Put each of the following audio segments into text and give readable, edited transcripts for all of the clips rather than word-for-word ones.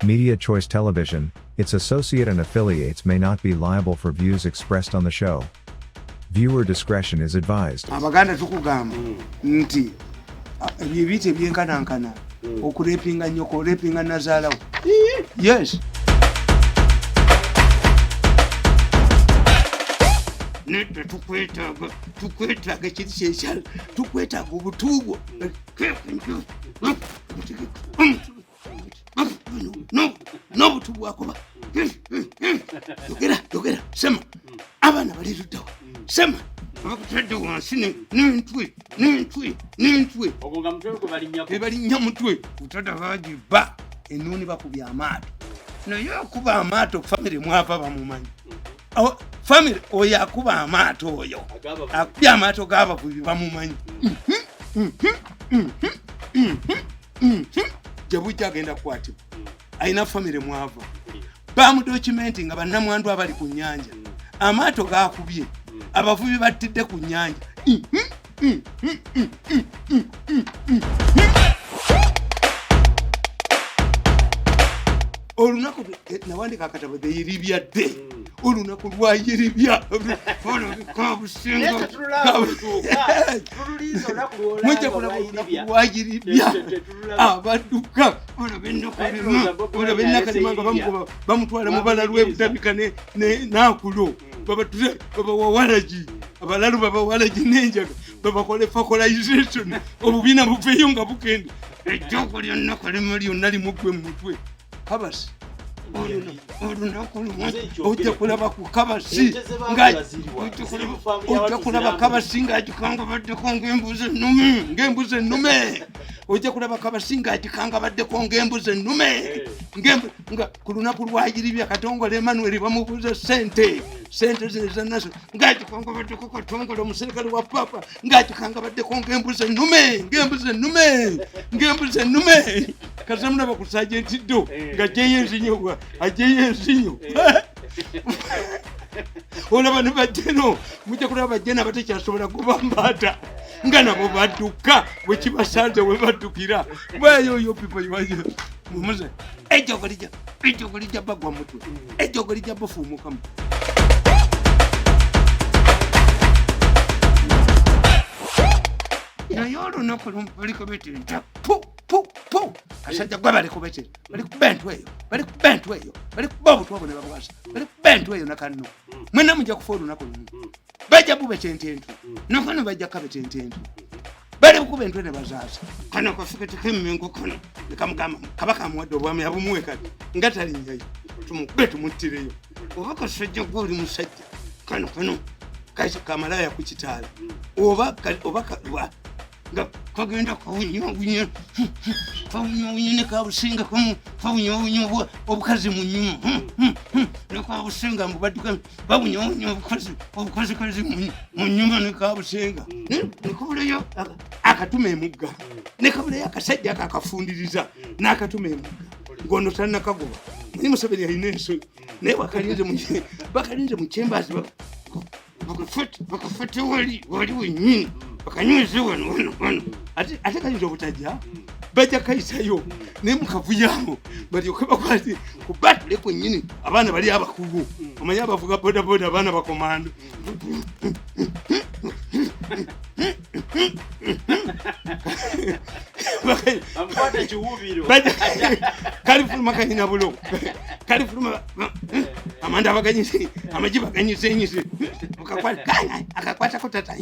Media Choice Television, its associate and affiliates may not be liable for views expressed on the show. Viewer discretion is advised. Abaganda tukugamba nti ebibite byenkanankana okurepinga nyoko repinga nazalawo. Yes. Nete tukwetaga kiti ky'ekyalo tukwetaga obutuubwo n'obutuubwo bwakuba yogera sema abaana bali luddawa sema abakutadde wansi n'entwe ebalinnya mutwe utadde bagiba ennuuni bakubya amaato naye okuba amaato famire mwava bamumanyi family oyo akuba amaato oyo akubya amaato g'abavubi bamumanyi gyebujja agenda kukwatibwa alina famire mwava bamudokumenti nga bannamwandu abali ku nnyanja amaato g'akubye abavubi battidde ku nnyanja olunaku nawandika akatabo deyiribyadde olunaku lwayiribya kabusinga mujja kulaba olunaku lwayiribya abadduka olabennakalima nga bamutwala mu bala lw'ebutabika n'akulo babawawalagi abalalu babawalagi n'enjaga babakola facolization obubiina buveeyo nga bugenda ejjoko lyonna kalema lyonna limuggwe mu mutwe kabasi ojja kulaba ku kabasi ojja kulaba kabasi ng'agikanga baddeko ng'embuzi ennume ojja kulaba kabasi ng'agikanga baddeko ng'embuzi ennume nga ku lunaku lwayiribya Katongole Emmanuel bamubuuza sente zino zannaso ng'agikanga baddeko Katongole omuserikale wa papa ng'agikanga baddeko ng'embuzi ennume kasamuna bakusajja entiddo ng'ajeyo ensinyo olaba ne bajjeno mujja kulaba bajjeno abatekyasobola kubambaata nga nabo badduka bwe kibasanze we baddukira bweyoyo pipo iwaje mumuze ejjogo lijja bagwa mutwe ejjogo lijja bafuumukamu naye olunaku luliko betinta kasajja gwe balikubetera balikuba entwe eyo balikuba obutwa bone babwasa balikuba entwe eyo nakanno mwena mujja kufa olunaku lumu bajja bubeta ententu nakano bajja kabeta ententu bali kukuba entwe ne bazaasa kano kafiketeko emmengo kano nekamugamba kabaka amuwadde obwami abumuwe kati nga talinyayo tumukube tumuttireyo oba kasajja gwe oli musajja kano kaisi kamalaya ku kitaala oba nga kagenda kawunyawunya ne kabusinga kawunyawunya obukazi mu nnyuma nekabusinga mbu badduka bawunyawunya obukazi mu nnyuma ne kabusinga nekabulayo akatuma emugga nekabulayo akasajja akakafundiriza n'akatuma emugga ngono tannakagoba naye Museveni alina ensonyi naye bakalinze mu kyembazi bakafate wali wennyini bakanyweze wano ate kayinza obutajja bajja kayisayo naye mukavuyamu balyoke bakwate kubatule kwennyini abaana bali abakulu omanyi abavuga bodaboda abaana bakomando kalifuluma kanyina bulo kalifuluma amanda baganyise amaji baganyise enyise akakwatako tata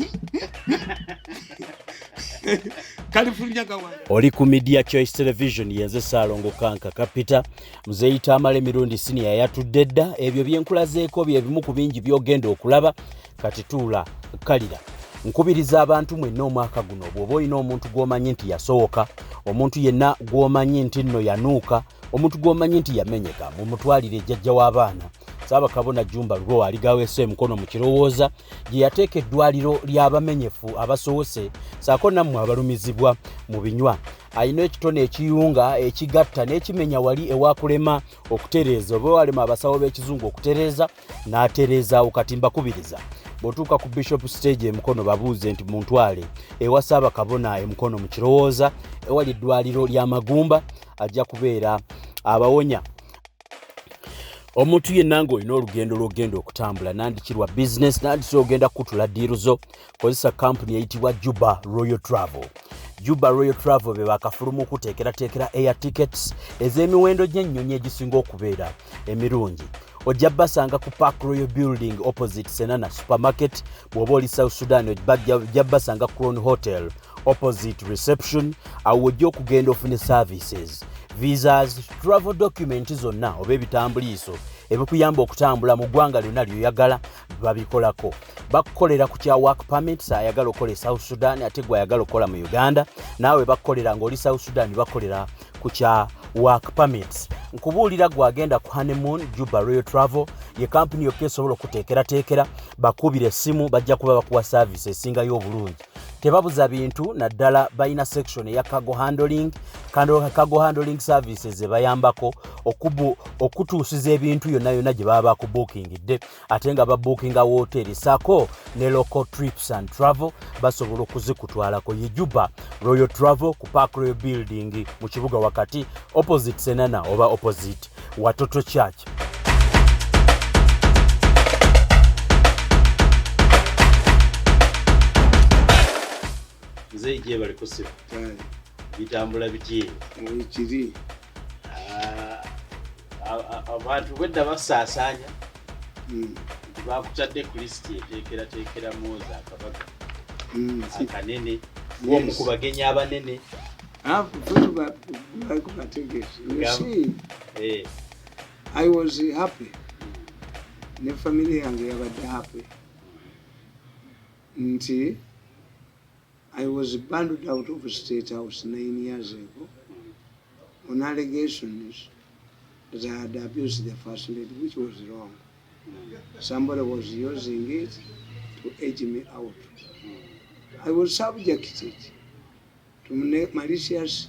oli ku Media Choice Television yenze Saalongo Kanka kapita muzeeyi Tamale mirundi senior yatudde dda ebyo byenkulazeeko bye bimu ku bingi byogenda okulaba kati tuula kalira nkubiriza abantu mwenna omwaka guno bw'oba olina omuntu gw'omanyi nti yasooka omuntu yenna gw'omanyi nti nno yanuuka omuntu gw'omanyi nti yamenyeka mumutwalire ejjajja w'abaana Ssaabakabona Jumba Lwo aligaweese emikono mu kirowooza gye yateeka eddwaliro ly'abamenyefu abasoose ssaako nammwe abalumizibwa mu binywa alina ekitone ekiyunga ekigatta n'ekimenya wali ewakulema okutereeza oba walema abasawo b'ekizungu okutereeza n'atereeza okatimba kubiriza bw'otuuka ku Bishop Stage emikono babuuze nti muntwale ewa Ssaabakabona emikono mu kirowooza ewali eddwaliro ly'Amagumba ajja kubeera abawonya Omuntu yenna ng'olina olugendo lw'ogenda okutambula nandikirwa business nandise ogenda kutula diiru zo kozesa kampuni eyitibwa Juba Royal Travel. Juba Royal Travel be bakafulumu okuteekerateekera air tickets ez'emiwendo gy'ennyonyi egisinga okubeera emirungi. Ojja basanga ku Park Royal Building opposite Senana Supermarket. Bw'oba oli South Sudan ojja basanga Crown Hotel opposite reception. Awo ojja okugenda ofune services, visas, travel documents zonna oba ebitambuliiso ebikuyamba okutambula mu ggwanga lyonna ly'oyagala babikolako. Bakukolera ku kya work permits ayagala okola South Sudan ate gwe ayagala okola mu Uganda, naawe bakukolera ng'oli South Sudan bakolera ku kya work permits. Nkubuulira gwagenda ku honeymoon, Juba Royal Travel ye kampuni yokka esobola okuteekerateekera. Bakubira essimu bajja kuba bakuwa service esingayo obulungi. Tebabuza bintu naddala balina section eya cargo handling. Cargo handling services ebayambako okutuusiza ebintu yonna gye baba bakubookingidde ate nga babookinga wooteri Ssaako ne local trips and travel basobola okuzikutwalako. Ye Juba Royal Travel ku Park Royal Building mu kibuga wakati opposite Senana oba opposite Watoto Church. Nze ije bali kusiba bitambula biti kiri abantu bwedda basaasanya bakutadde ku lisiti eteekerateekera moza akabaga akanene w'omukubagenya abanene. I was happy. Ne family yange yabadde happy. Nti I was bundled out of State House 9 years ago on allegations that I had abused the First Lady, which was wrong. Somebody was using it to edge me out. I was subjected to malicious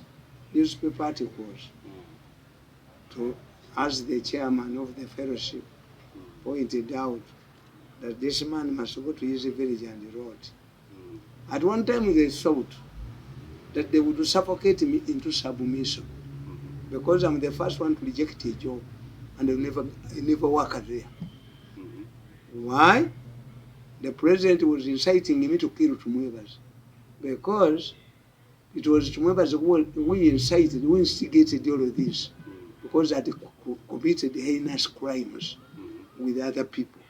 newspaper articles as the chairman of the fellowship pointed out that this man must go to his village and wrote. At one time they thought that they would suffocate me into submission because I'm the first one to reject a job and I never work there. Why? The president was inciting me to kill Tumwebas because it was Tumwebas who incited, who instigated all of this because I committed heinous crimes with other people.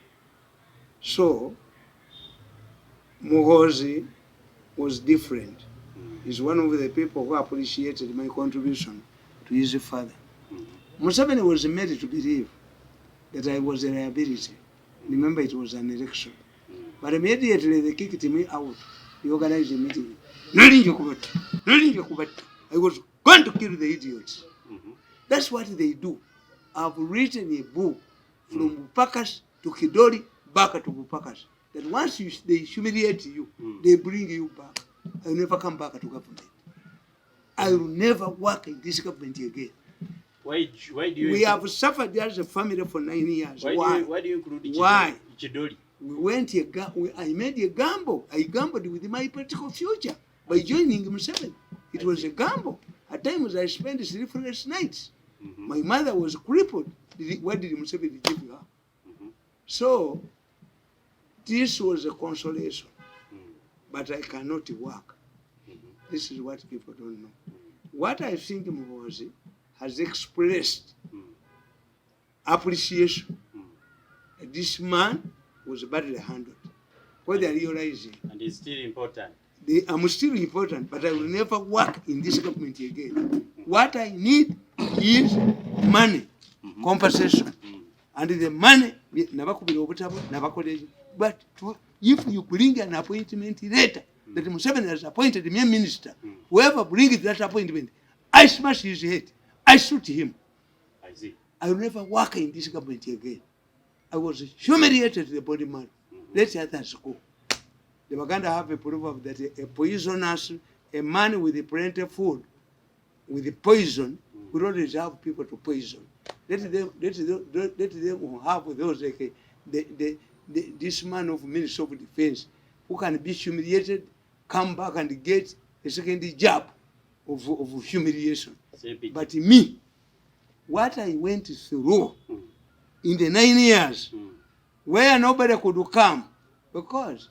So, Muhoozi was different. He's one of the people who appreciated my contribution to his father. Museveni was made to believe that I was a liability. Remember, it was an election. But immediately they kicked me out. They organized a meeting. I was going to kill the idiots. That's what they do. I've written a book from Bupakas to Kidori, back to Bupakas. That once they humiliate you, they bring you back. I will never come back to government. I will never work in this government again. Why do you? We have suffered as a family for 9 years. Why do you include Chidori? We went I made a gamble. I gambled with my political future by joining Museveni. It was a gamble. At times I spent sleepless nights. My mother was crippled. What did Museveni give her? So, this was a consolation. But I cannot work. This is what people don't know. What I think Muhoozi has expressed appreciation. This man was badly handled. What they are realizing. And it's still important. I'm still important, but I will never work in this government again. What I need is money, compensation. And the money, but if you bring an appointment later, that Museveni has appointed me a minister, whoever brings that appointment, I smash his head, I shoot him. I see. I will never work in this government again. I was humiliated, the body man. Let others go. The Agatalinda have a proverb that a poisonous, a man with plenty of food, with the poison, will always have people to poison. Let them have those like this man of Ministry of Defense who can be humiliated, come back and get a second job of humiliation. But me, what I went through in the 9 years where nobody could come because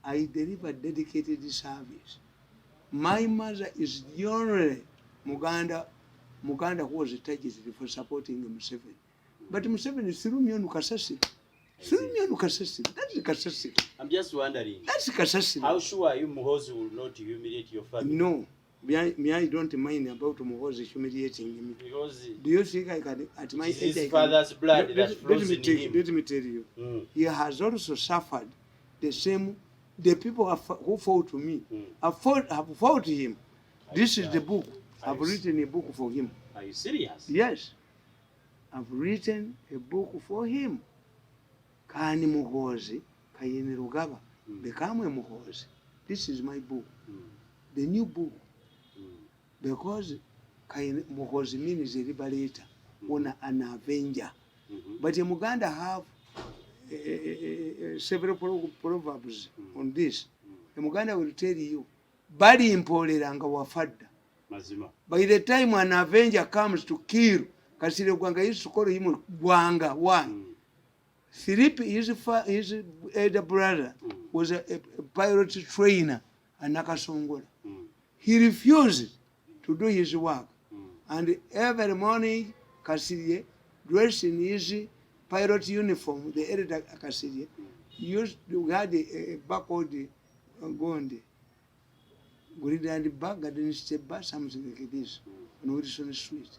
I delivered dedicated service. My mother is the only Muganda who was targeted for supporting Museveni. But Museveni is through Myonu Kasasi. That's Kasasi. I'm just wondering. That's Kasasi. How sure are you Muhoozi will not humiliate your family? No. I don't mind about Muhoozi humiliating me. Because do you think I can, at my age, his father's blood that flows in him? Let me tell you. He has also suffered the same. The people who fought to me have fought him. This is the book. I've written a book for him. Are you serious? Yes. I've written a book for him. Kani Muhoozi, Kayini Rugaba, become a Muhoozi. This is my book. The new book. Because Muhoozi means a liberator, an avenger. But in Uganda have several proverbs on this. Muganda will tell you, bali impolelanga wafadda. By the time an avenger comes to kill, Kasire Gwanga used to call him Gwanga. Why? Philip, his elder brother, was a pilot trainer at Nakasongola. He refused to do his work. And every morning, Kasire, dressed in his pilot uniform, the elder Kasire, had a backward Gonde. Gurida back garden step by something like this on Wilson Street.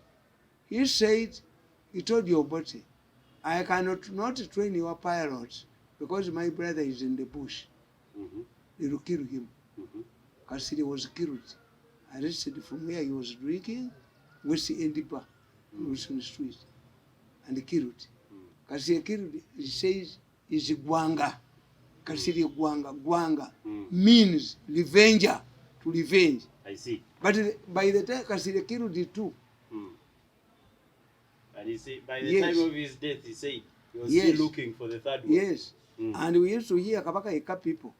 He said, he told your body, I cannot not train your pilots because my brother is in the bush. They will kill him. Kasiri was killed, arrested from where he was drinking, West End Bar, Wilson Street, and killed. Kasiri killed, he says, is Gwanga. Kasiri Gwanga means revenger, to revenge. I see. But by the time Kasiri killed the two. And he said, by the time of his death, he said he was still looking for the third one. Yes. And we used to hear Kabaka Eka people.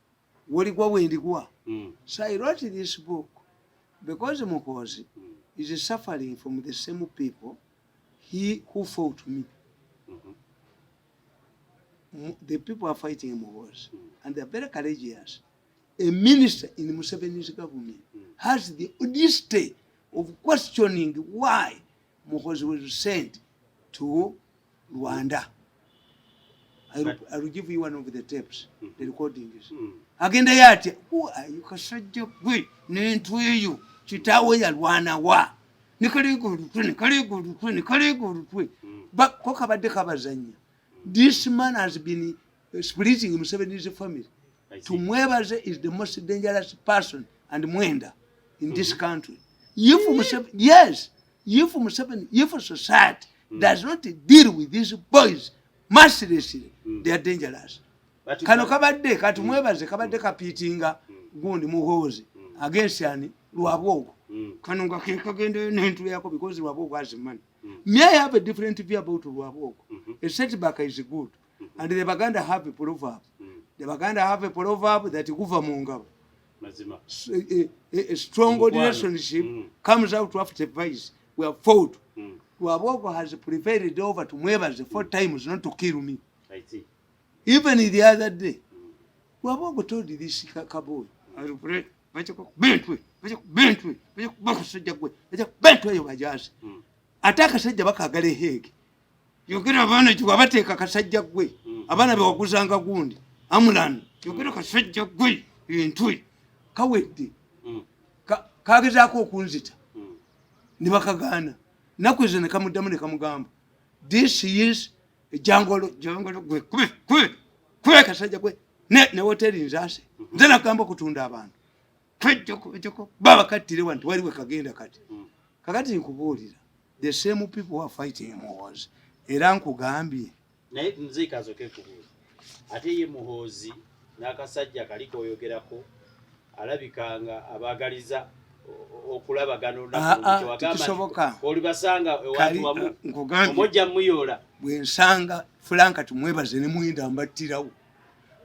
So I wrote this book because Muhoozi is suffering from the same people who fought me. The people are fighting Muhoozi, and they are very courageous. A minister in Museveni's government has the audacity of questioning why Muhoozi was sent to Rwanda. I will give you one of the tapes, the recordings. Agenda yati, who are you? Kasajja gwe n'entu eyo kitaawe yalwana wa. Nikalego. But kokabadde kabazanya. This man has been splitting Museveni's family. Tumwebaze is the most dangerous person and Mwenda in this country. If society does not deal with these boys mercilessly, they are dangerous. Kano kabadde katumwebaze kabadde kapitinga gundi Muhoozi against yani Lw'Ababbi. Kano ngakagende n'entu yako because Lw'Ababbi has money. May I have a different view about Lw'Ababbi? A setback is good. And the Baganda have a proverb. The Baganda have a proverb that Guva Mungaba. A strong relationship comes out after vice. We have fought. Lw'Ababbi has prevailed over to Mwebaze 4 times not to kill me. I see. Even the other day, Lw'Ababbi told this Kaboy, I will pray, Bentwe, Ataka Sajja bakagale hege. Yogera abana kibabateeka kasajja gwe. Abana be wakuzanga gundi. Amulani. Yogera kasajja gwe. Entwe. Kawedde. Kagezaako okunzita. Ne bakagaana. Nakweze ne kamuddamu ne kamugamba. This is a jungle gwe. Kwe kasajja gwe. Ne hoteli nzase. Nze nakamba kutunda abantu. Kwejjoko. Baba kattire wantu waliwe kagenda kati. Kakati nkubuulira. The same people who are fighting Muhoozi. Era nkugambye. Naye nze kazoke kubuuza. Ate ye Muhoozi n'akasajja kaliko oyogerako alabikanga abagaliza okulabagana olunaku kisoboka. Oli basanga ewantu wamu. Omojja muyola. Bwe nsanga Franka tumwebaze ne Mwenda mbattirawo.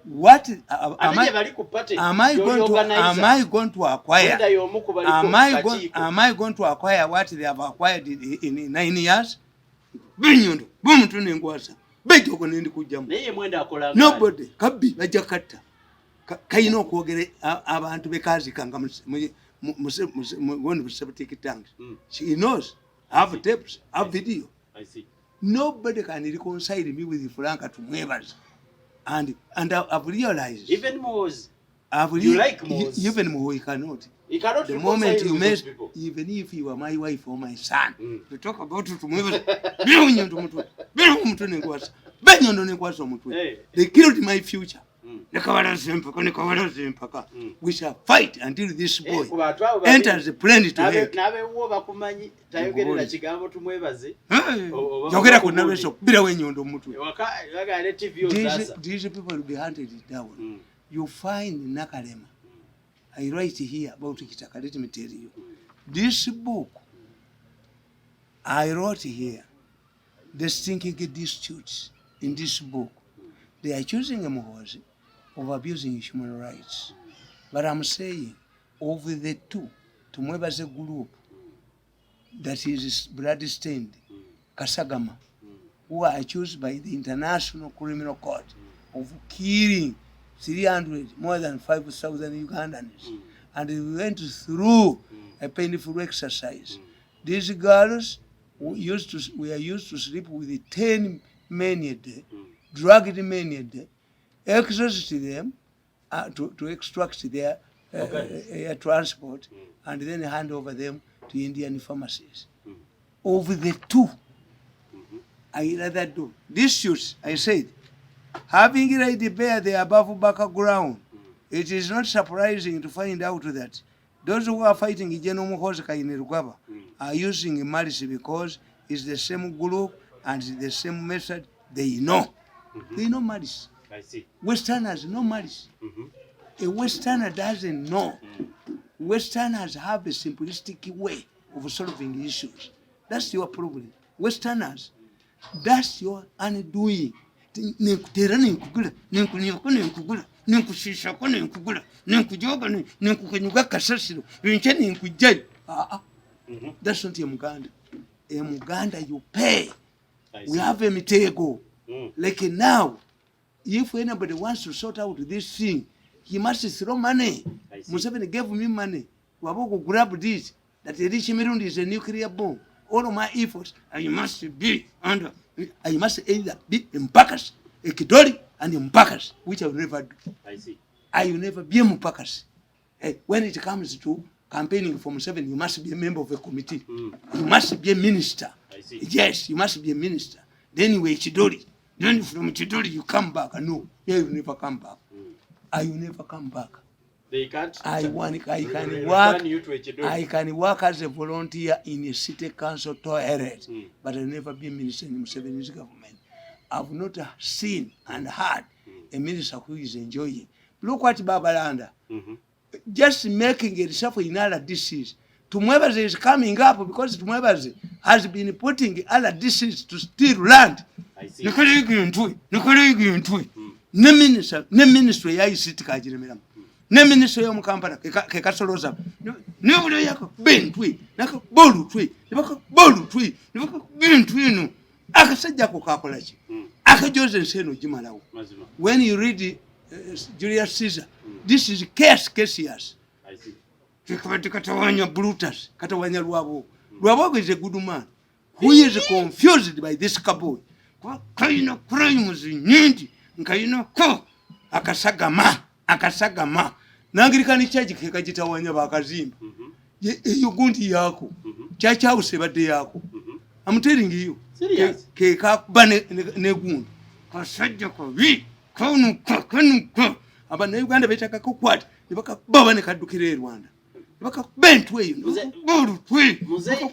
what am I going to acquire? Am I going to acquire what they have acquired in 9 years? Binyondo, bumuntu nengwasa. Bejo ko nendi kujjamu. Naye mwenda akola. Nobody kabbi bajja katta. Kayina okwogere abantu bekazi kanga mu septic tanks. She knows. I have tapes, I have video. I see. Nobody can reconcile me with Franka to Muhoozi. And I've realized. Even Muhoozi. You like Muhoozi? Even Muhoozi cannot. He cannot. The moment you met, even if you are my wife or my son, to talk about it to Muhoozi. They killed my future. We shall fight until this boy enters the plane to hell. These people will be hunted down. You find Nakalema. I write here about Kitaka. Let me tell you. This book I wrote here, the stinking disputes in this book, they are choosing a Muhoozi of abusing human rights. But I'm saying, of the two, to Muhoozi group that is blood-stained, Kasagama, who are accused by the International Criminal Court of killing 300, more than 5,000 Ugandans. And we went through a painful exercise. These girls were used to sleep with 10 men a day, drugged men a day, exhaust them to extract their air transport, and then hand over them to Indian pharmacies. Of the two, I rather do. These suits, I said, having laid bare the above background, it is not surprising to find out that those who are fighting General Muhoozi Lw'Ababbi are using M.i.S.O because it's the same group and the same method they know. They know M.i.S.O. I see. Westerners know M.i.S.O. A Westerner doesn't know. Westerners have a simplistic way of solving issues. That's your problem. Westerners, that's your undoing. Nenkutera nenkugula nenkunyoko nenkugula nenkushishako nenkugula nenkujoga nenkukenyuga kasasiro binche nenkujjayo. That's not a Muganda. A Muganda you pay. We have a mitego. Like now, if anybody wants to sort out this thing, he must throw money. Museveni gave me money. Waboko grab this. That the rich Mirundi is a nuclear bomb. All of my efforts, I must be under. I must either be in Mpakas, a Kidoli, and in Mpakas, which I will never do. I see. I will never be in Mpakas. When it comes to campaigning for Museveni, you must be a member of a committee. You must be a minister. I see. Yes, you must be a minister. Then you were Chidoli. Then from Chidoli you come back. No, you will never come back. I will never come back. They can't. I can work as a volunteer in a city council toilet, but I'll never be a minister in Museveni's government. I've not seen and heard a minister who is enjoying. Look what Babalanda, just making itself in other disease. Muhoozi is coming up because Muhoozi has been putting other disease to steal land. I see. Ne ministry ya isiti kajiremera. Ne ministry yo mukampana ke kasoloza. Ne buli yako bentwi, naka bolu twi, nibaka bolu twi, nibaka bentwi no. Akasajja ko kakola ki. Akajoze nseno jimalawo. When you read Julius Caesar, this is Cassius. I see. Katawanya Brutus, Katawanya Lw'Ababbi is a good man who is confused by this cowboy. Kaino crimes in Nindi, Kaino ko, Akasagama. Nangirikani chaji kekajitawanya bakazimba. You gunti yako. Chacha usebade yako. I'm telling you. Serious? Kekakubane negundu. Kasajja ko vi, kanu ko. Abana Uganda betaka kukwata, nibaka baba ne kadukire Rwanda. Bentwe bolu twe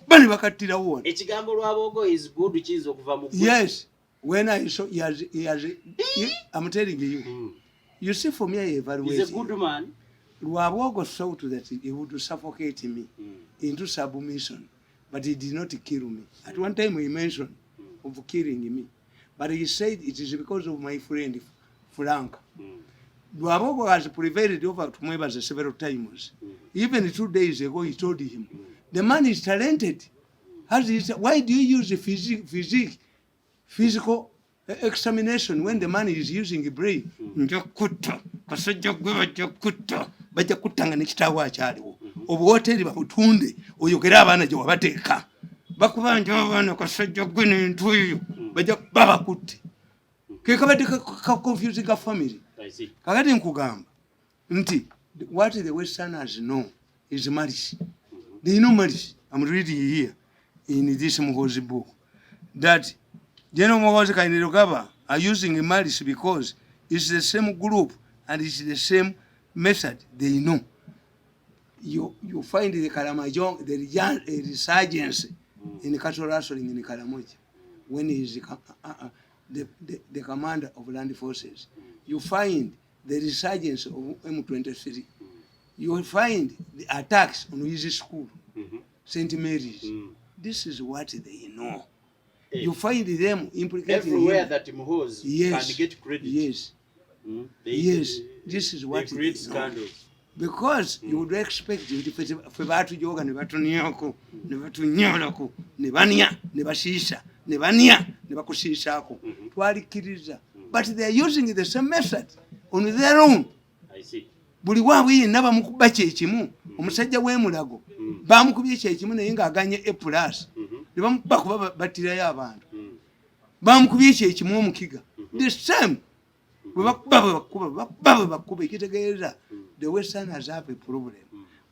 bani bakatira wona ekigambo Lw'Ababbi is good cheese okuva mu yes when I saw he has I'm telling you you see for me I evaluate he's a good man. Lw'Ababbi thought that he would suffocate me into submission, but he did not kill me. At one time he mentioned of killing me, but he said it is because of my friend Frank. Lw'Ababbi has prevailed over Tumwebaze several times. Even 2 days ago, he told him, the man is talented. Why do you use physical examination when the man is using a brain? Bajja kuttanga n'ekitaawo akyaliwo obuwoteeri babutunde oyogere abaana gye wabateeka bakuba nti abaana kasajja gwe n'entu eyo bajja babakutte ke kabadde confusing a family. Kakati nkugamba nti what the Westerners know is malice. They know malice. I'm reading here in this Muhoozi book that General Muhoozi Kainerugaba are using malice because it's the same group and it's the same method they know. You find the Karamajong, the resurgence in the cattle rustling in the Karamoja when he is the commander of land forces. You find the resurgence of M23. You will find the attacks on his school, St. Mary's. This is what they know. You find them implicating everywhere him. that Muhoozi can get credit. Yes. This is what create they know. Scandals. Because you would expect you to fe batujoga ne batuniako ne batunyolako ne banya ne bashisha ne banya ne bakushishaako twalikiriza, but they are using the same method on their own. I see. Buli waabwe yenna bamukuba kyekimu, omusajja w'emulago bamukubye kyekimu naye ng'aganye A+, ne bamukuba battirayo abantu, bamukubye kyekimu omukiga, the same. Bakuba ekitegeeza the Westerners have a problem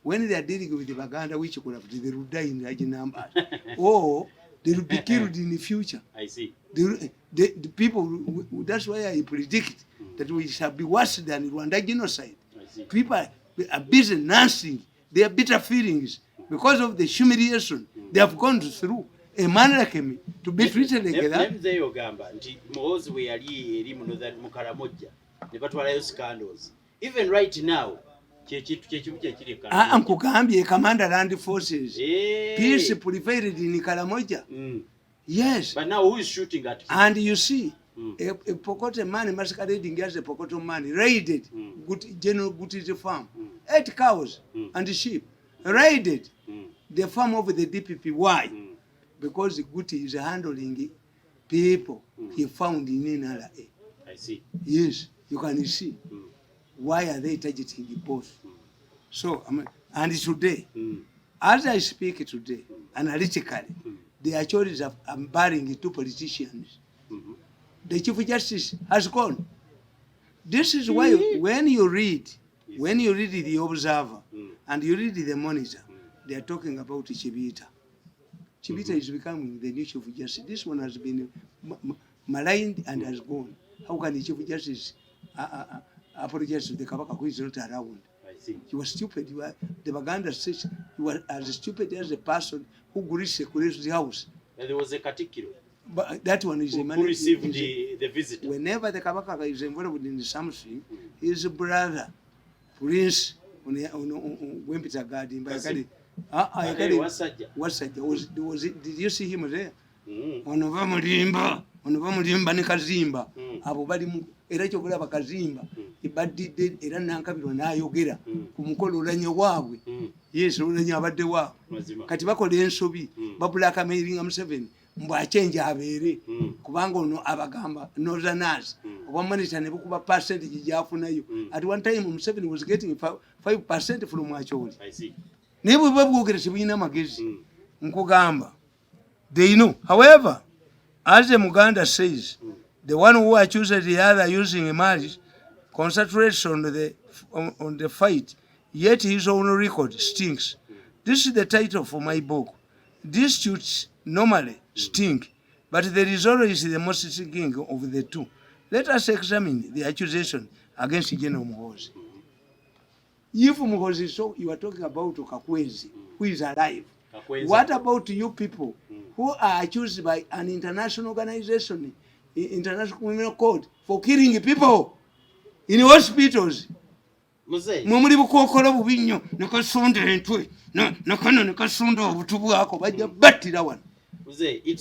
when they are dealing with the Baganda, which could have they will die in large numbers or they will be killed in the future. I see. The people, that's why I predict that we shall be worse than Rwanda genocide. People are busy nursing their bitter feelings because of the humiliation they have gone through. A man like me to be treated like that. Even right now, Nkugambye Commander Land Forces. Peace prevailed in Karamoja. Yes. But now who is shooting at him? And you see, a Pokoto man masquerading as a Pokoto man raided General Guti's farm. 8 cows and sheep. Raided the farm of the DPP. Why? Because Guti is handling people he found in NRA. I see. Yes, you can see. Why are they targeting both? So, and today, as I speak today, analytically, the authorities are barring 2 politicians. The Chief Justice has gone. This is why when you read the Observer and you read the Monitor, they are talking about Chibita. Chibita is becoming the new Chief Justice. This one has been maligned and has gone. How can the Chief Justice apologize to the Kabaka who is not around? He was stupid. The Baganda says he was as stupid as the person who greased the house. And there was a Katikiro. But that one is who received the visit. Whenever the Kabaka is involved in something, his brother, Prince, Wempita Garden, did you see him there? Onova mulimba ne kazimba abo bali era kyokulaba kazimba ibadde era nankabiro n'ayogera ku mukolo olanya waabwe. Yes, olanya abadde waabwe kati bakola ensobi babulaka mairinga Museveni mbu achenja abeere kubanga ono abagamba northerners oba monitor ne bukuba percentage gyafunayo. At one time Museveni was getting 5% from Acholi. I see. Naye bwe babwogera tebulina magezi nkugamba. They know. However, as the Muganda says, the one who accuses the other using a malice concentrates on the fight, yet his own record stinks. This is the title for my book. Disputes normally stink, but there is always the most stinking of the two. Let us examine the accusation against General Muhoozi. If Muhoozi, so you are talking about Kakwezi, who is alive. What about you people who are accused by an international organization, International Criminal Court, for killing people in hospitals? Mumuli bukokolo bubinyo nekasonda entwe nakano nekasonda obutu bwako bajja battira wano.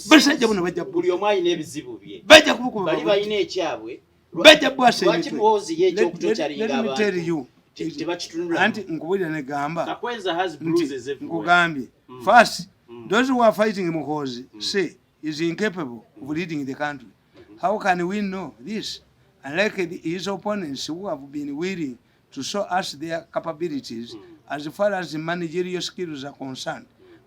Basajja bano bajja buli omwayi n'ebizibu bye. Bajja kubukuba. Bali balina ekyabwe bajja bwasa lwaki Muhoozi ye ekyokutokyalira let me tell you tebakitunula anti nkubulira ne gamba Kakwenza has bruises everywhere nkugambye first those who are fighting Muhoozi say is incapable of leading the country. How can we know this? Unlike his opponents who have been willing to show us their capabilities as far as the managerial skills are concerned.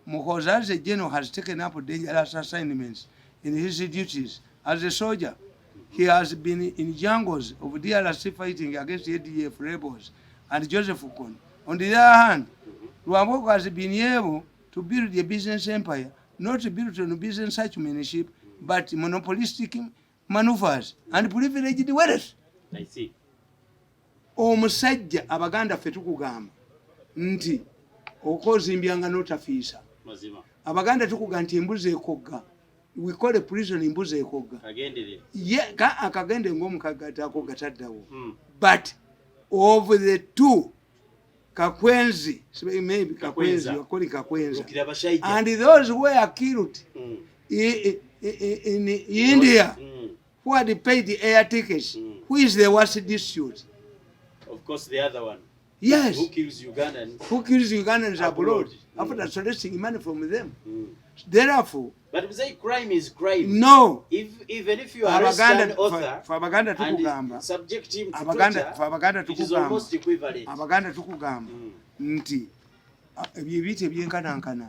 Muhoozi as a general has taken up dangerous assignments in his duties. As a soldier, he has been in jungles of DRC fighting against ADF rebels and Joseph Kony. On the other hand, Lw'Ababbi has been able to build a business empire, not built on business acumenship, but monopolistic maneuvers and privileged wealth. I see. Omusajja Abaganda ffe tukugamba nti okozimbyanga n'otafiisa. Mazima. Abaganda tukugamba nti embuzi ekogga. We call a prison embuzi ekogga. Kagendere. Ye akagende ng'omukaga ako gataddawo. But of the two, Kakwenzi, maybe Kakwenzi, okoli Kakwenza, and those who were killed in India, who had paid the air tickets, who is the worst dispute? Of course, the other one. Yes. Who kills Ugandans? Who kills Ugandans abroad after soliciting money from them? Therefore, but we say crime is crime. No. Even if you arrest an author for Abaganda and subject him to Abaganda it is almost equivalent. Abaganda tukugamba nti ebyebite byenkanankana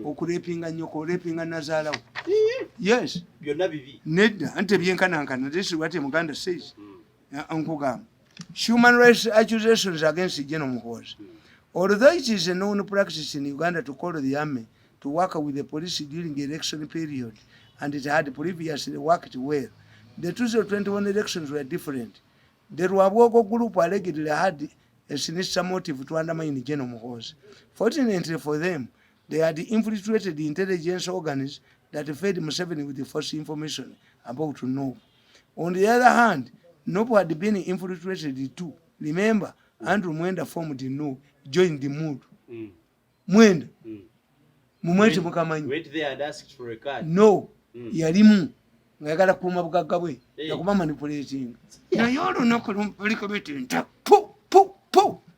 okurepinga nyoko repinga nazaalawo. Yes. Byonna bibi. Nedda ante byenkanankana. This is what Muganda says. Nkugamba. Human rights accusations against General Muhoozi. Although it is a known practice in Uganda to call the army to work with the police during the election period, and it had previously worked well, the 2021 elections were different. The Lw'Ababbi group allegedly had a sinister motive to undermine General Muhoozi. Fortunately for them, they had infiltrated the intelligence organs that fed Museveni with the false information about Nobu. On the other hand, Nobu had been infiltrated too. Remember, Andrew Mwenda formed the Nobu, joined the mood. Mwenda. Mumweche mukamanyi. Went there and asked for a card. No. Yalimu. Ngayagala kuuma bugagga bwe. Yakuba manipulating. Naye olunaku luliko betinta. Pu.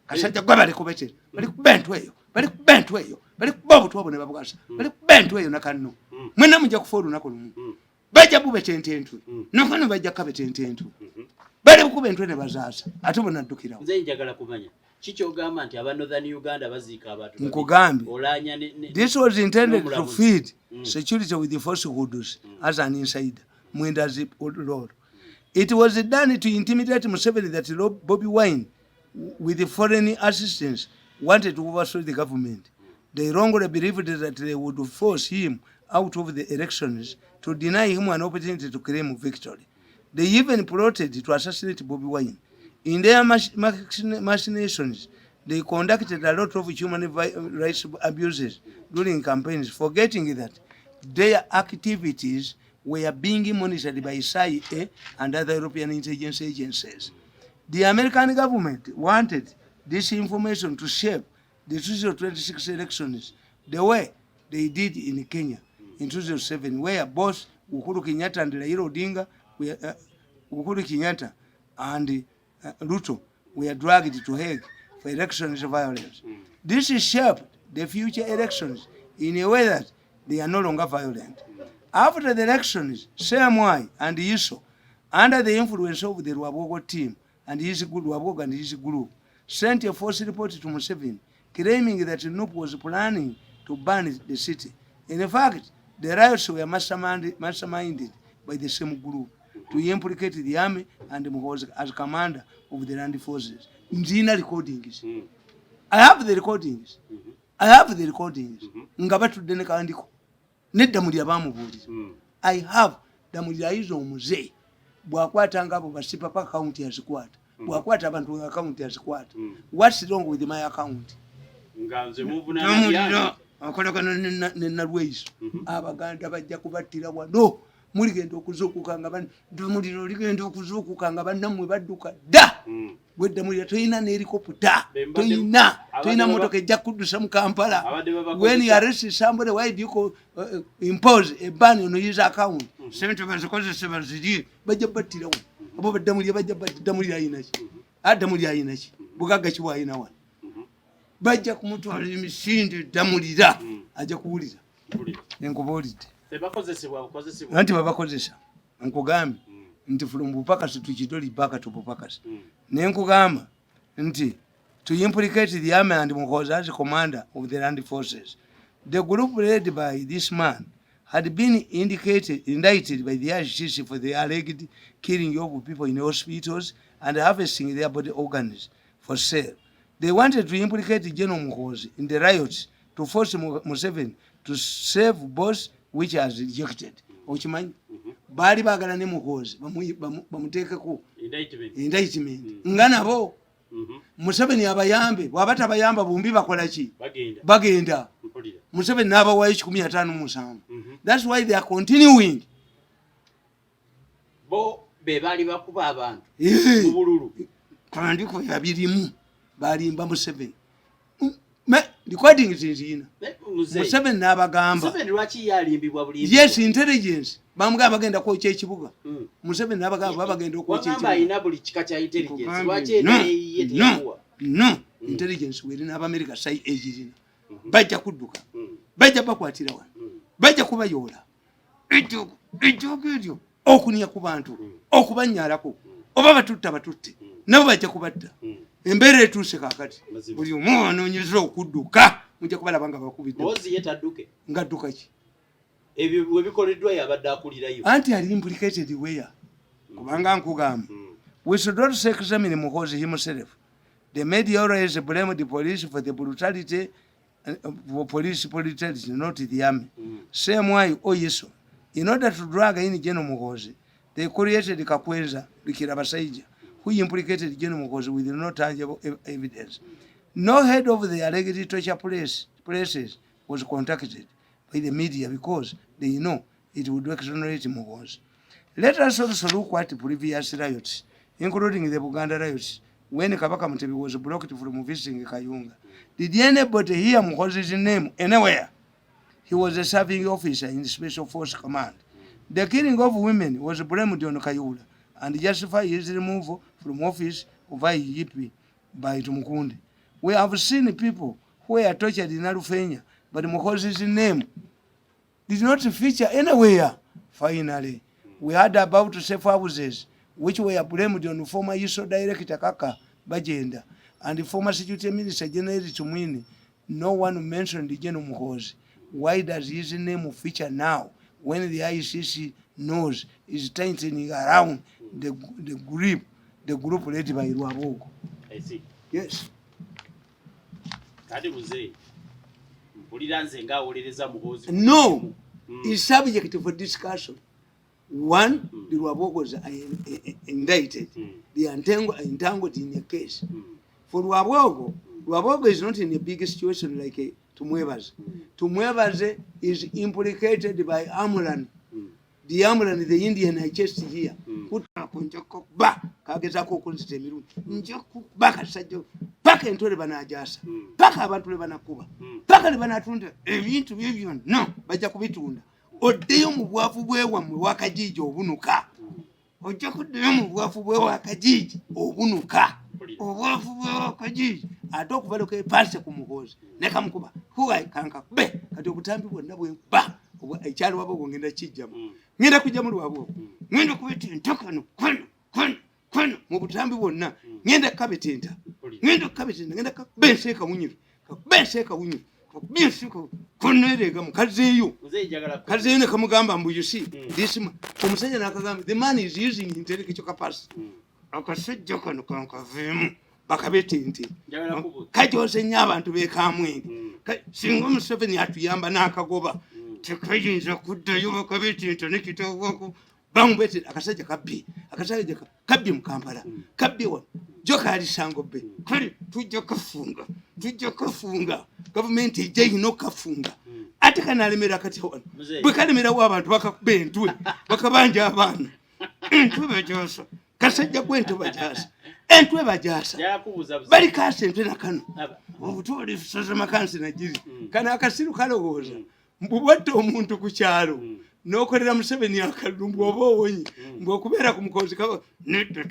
Kasajja gwe baliko betera. Bali ku bentu eyo. Bali ku bentu eyo. Bali ku babu twabo ne babugasa. Bali ku bentu eyo nakanno. Mwena mujja kufa olunaku lumu. Bajja bube tententu. Nakano bajja kabe tententu. Bali ku bentu ne bazaasa. Ate bona ddukirawo. Nze njagala kumanya. Kikyogamba nti aba Northern Uganda baziika abantu. Nkugambe. Olanya ne. This was intended to feed security with the falsehoods as an insider. Mwenda's role. It was done to intimidate Museveni that Bobby Wine, with the foreign assistance, wanted to overthrow the government. They wrongly believed that they would force him out of the elections to deny him an opportunity to claim victory. They even plotted to assassinate Bobby Wine. In their machinations, they conducted a lot of human rights abuses during campaigns, forgetting that their activities were being monitored by CIA and other European intelligence agencies. The American government wanted this information to shape the 2026 elections the way they did in Kenya in 2007, where both Uhuru Kenyatta and Raila Odinga, Uhuru Kenyatta and Ruto were dragged to Hague for elections violence. This shaped the future elections in a way that they are no longer violent. After the elections, M.i.S.O and M.i.S.O, under the influence of the Lw'Ababbi team and his group, sent a false report to Museveni, claiming that Nobu was planning to burn the city. In fact, the riots were masterminded by the same group to implicate the army and Muhoozi as commander of the land forces. Ndina recordings. I have the recordings. Ngabatudde ne kandiko. Nedda muli abamubuulira. I have damulira izo omuze. Bwakwatanga abo basipa pa account yazikwata. Bwakwata abantu nga account yazikwata. What's wrong with my account? Nganze muvuna akolagana ne Nalw'Embeera. Abaganda bajja kubattira wano. Muligenda okuzuukuka nga Muliro ligenda okuzuukuka nga bannammwe badduka dda. Wedda Muliro toyina n'erikoputa. Toyina motoka ejja kuddusa mu Kampala. When you arrest somebody, why do you impose a ban on his account? Sente bazikozese baziri bajja battirawo. abo baddamuli bajja baddamuli ayina ki addamuli ayina ki bugagga ki bwayina wano bajja kumutwala emisinde ddamulira ajja kuwulira enkubuulidde anti babakozesa nkugambye nti from bupakasi tukidoli baka to bupakasi nenkugamba nti to implicate the army and Muhoozi as commander of the land forces. The group led by this man had been indicted by the ICC for the alleged killing of people in hospitals and harvesting their body organs for sale. They wanted to implicate General Muhoozi in the riots to force Museveni to save boss, which has rejected. Okimanyi baali baagala ne Muhoozi bamuteekeko indictment nga nabo Museveni abayambe bw'aba tabayamba bombi bakola ki bagenda Museveni n'abawayo 157. That's why they are continuing. Bo be baali bakuba abantu mu bululu kandi ko yabirimu balimba Museveni recording zirina Museveni n'abagamba Museveni lwaki yalimbibwa bulimbi yes intelligence bamugamba bagenda kwokya ekibuga Museveni n'abagamba bagenda okwokya ekibuga ayina buli kika kya intelligence lwaki intelligence werina Abamerika sai ejirina bajja kudduka bajja bakwatira wano bajja kubayoola ekyo okunya ku bantu okubanyalako oba batutte nabo bajja kubatta embeera etuuse kaakati buli omu anoonyeza okudduka mujja kubalaba nga bakubidde Muhoozi yetadduke nga dduka ki ebyo webikoleddwa yabadde akulirayo anti ali implicated where kubanga nkugamba we should not examine Muhoozi himself. The media always blame the police for the brutality of police brutality, not the army. Same way M.i.S.O. In order to drag in General Muhoozi, they created Kakwenza Bikirabasaija, who implicated General Muhoozi with no tangible evidence. No head of the alleged torture places was contacted by the media because they know it would exonerate Muhoozi. Let us also look at previous riots, including the Buganda riots, when Kabaka Mutebi was blocked from visiting Kayunga. Did anybody hear Muhoozi's name anywhere? He was a serving officer in the Special Force Command. The killing of women was blamed on Kayula and justified his removal from office of IGP by Tumukunde. We have seen people who were tortured in Alufenya, but Muhoozi's name did not feature anywhere. Finally, we heard about safe houses, which were blamed on former M.i.S.O director Kaka Agenda and the former Security Minister General Tumwini. No one mentioned General Muhoozi. Why does his name feature now when the ICC knows is tightening around the group led by Lw'Ababbi? I see. Yes. No, it's subject for discussion. One, the Lw'Ababbi was indicted. They are entangled in a case. For Lw'Ababbi is not in a big situation like Tumwebaze. Tumwebaze is implicated by Amran. The Amran, the Indian I chased here. Back into the Banajasa. Back about Lebanakuba. Back at Banatunda. Into Vivian. No, Bajakubitunda. Odemu bwafu bwewa mwakajiji obunuka. Ojakudemu bwafu bwewa akajiji obunuka. Obwafu bwewa akajiji. Atoku baloke pase ku Muhoozi. Neka mukuba. Huwa kanka be. Kati obutambi bwonna bwe ba. Ekyalo wabo ngenda kijjamu. Ngenda kujja mu Lw'Ababbi. Ngenda kubeti ntokano kwano mu butambi bwonna. Ngenda kabetenta. Ngenda kabenseka munyiru. Kabenseka munyiru. Konerega mukazeyo ne kamugamba mbu you see this man omusajja nakagamba the man is using intellectual capacity akasajja kano kankavemu bakabetente kajose nya abantu bekamwenge singa Museveni atuyamba n'akagoba tekayinza kuddayo bakabetente nekitawako bamubete akasajja kabbi mu Kampala kabbi wa joka alisango be kali tujja kafunga government ejja ino kafunga ate kanalemera kati wano bwe kalemera w'abantu bakabentwe bakabanja abaana entwe bajasa kasajja gwentwe bajasa entwe bajasa bali kase entwe nakano obutoli soza makansi najiri kana akasiru kalowooza mbubadde omuntu ku kyalo n'okolera Museveni akalumbu oba owonye ng'okubeera ku mukozi kabo nedda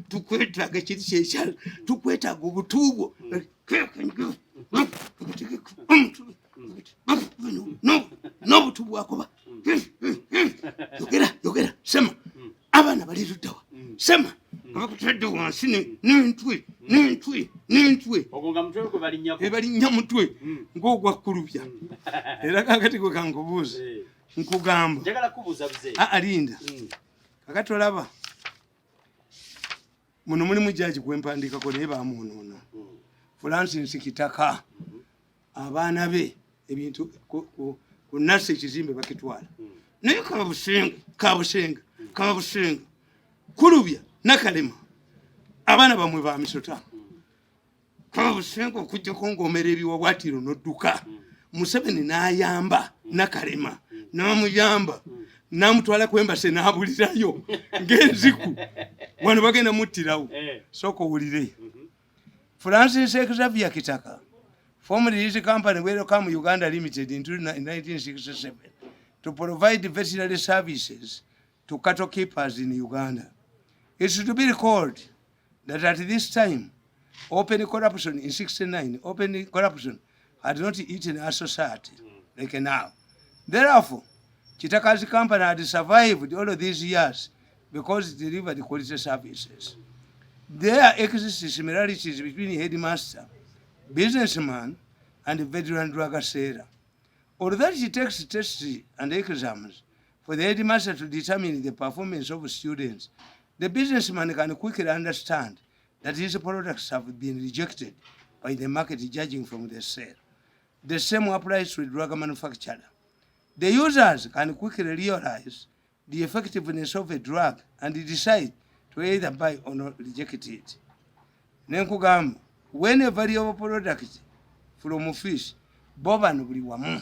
tukwetaaga ekiri kyekyala tukwetaaga obutuubwo n'obutu bwakoba yogera sema abaana bali luddawa sema abakutadde wansi n'entwe ebalinnya mutwe ng'ogwa kulubya era kakati gwe kankubuuza nkugamba alinda kakati olaba muno mulimu jaji gwempandiikako naye bamuonoona Francis Kitaka abaana be ebintu ku nasi ekizimbe bakitwala naye kabusenga kulubya nakalema abaana bamwe ba misota kabusenga okujjako ng'omera ebiwabwatiro n'odduka Museveni n'ayamba nakalema n'amuyamba n'amutwala kwembase n'abulirayo ng'enziku wano bagenda muttirawo sooka owulire Francis Xavier Kitaka formed his company Welcome Uganda Limited in 1967 to provide veterinary services to cattle keepers in Uganda. It should be recalled that at this time, open corruption in 1969, open corruption had not eaten our society like now. Therefore, Kitaka's company had survived all of these years because it delivered quality services. There exist similarities between headmaster, businessman, and veteran drug seller. Although she takes tests and exams for the headmaster to determine the performance of students, the businessman can quickly understand that his products have been rejected by the market judging from the sale. The same applies to the drug manufacturer. The users can quickly realize the effectiveness of a drug and decide to either buy or not reject it. Nenkugamba, when a valuable product from fish, boba no buli wamu.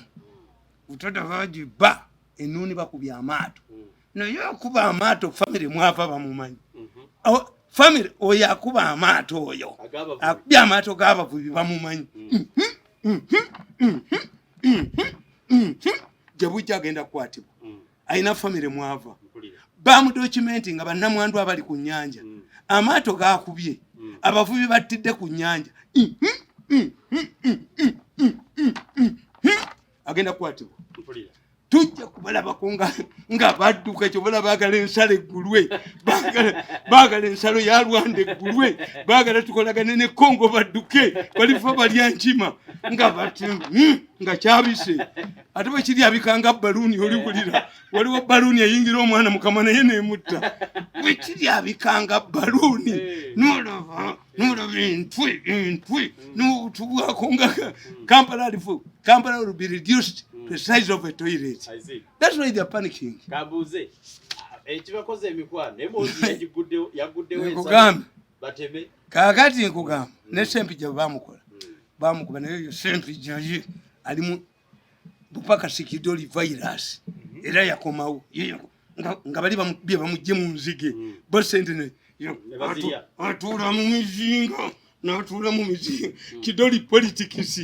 Utoto vaji ba enuni bakubya amato. No yakuba amato family mwapa bamumanyi. Family oyakuba amato oyo. Akubya amato gaba kubi bamumanyi. Jabuja agenda kwatibwa. Aina family mwava. Bamu documenting nga bannamwandu abali ku nnyanja. Amato gaakubye. Abavubi battidde ku nnyanja. Agenda kwatibwa. Tujja kubalabako nga badduka ekyo bala baagala ensalo eggulwe baagala ensalo ya Rwanda eggulwe baagala tukolagane ne Congo badduke balifa balya nkima nga bati nga kyabise ate bwe kiri abikanga baluuni oliwulira waliwo baluuni eyingira omwana mukama naye neemutta bwe kiri abikanga baluuni n'olaba entwe n'obutu bwako nga Kampala will be reduced the size of a toilet. That's why they are panicking. Kabuze. Ekibakoze emikwano emozi yaguddewo ensalo bateme. Kakati nkugamba ne sempija bamukola. Bamukuba nayo sempija ye alimu bupaka sikidoli virus. Era yakomawo. Nga bali bamubye bamujje mu nzige. Bo sentene atula mu mizinga. Natula mu mizinga kidoli politics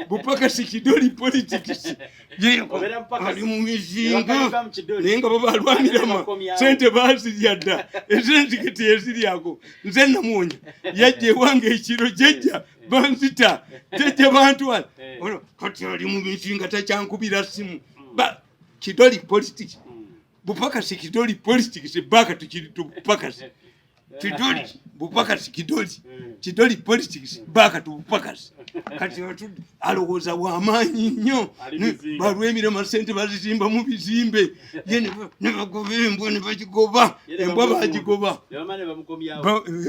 bupaka si kidoli politics ye ali mu mizinga nenga baba alwamirama sente baziyadda ezenzikiti eziriyako nze namuonya yajje wange ekiro jejja banzita jejje bantu ono kati ali mu mizinga takyankubira simu ba kidoli politics bupaka si kidoli politics baka tukiri bupaka kidoli bupakasi kidoli politics baka tubupakasi kati watu alowooza bw'amaanyi nnyo balwemire masente bazizimba mu bizimbe ye ne bagoba embwa ne bagigoba embwa bagigoba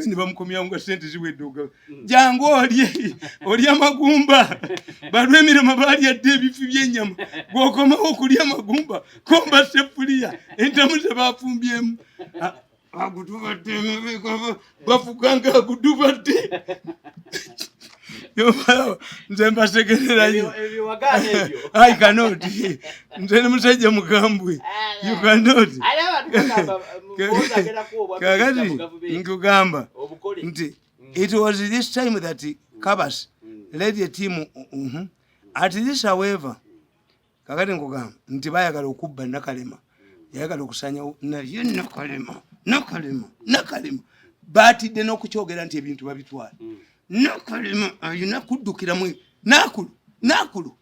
ne bamukomyawo nga sente ziwedde ogaba jangu olya magumba balwemire mabaali adde ebifi by'ennyama bw'okomawo okulya magumba komba sefuliya entamu ze bafumbyemu agudubadde bafuganga agudubadde nze mbasegererayo I cannot nze ne musajja mugambwe you cannot kakati nkugamba nti it was this time that Kabas led a team at this however kakati nkugamba nti bayagala okubba Nakalema yayagala okusanya naye Nakalema baatidde n'okukyogera nti ebintu babitwala Nakalema ayina kuddukiramu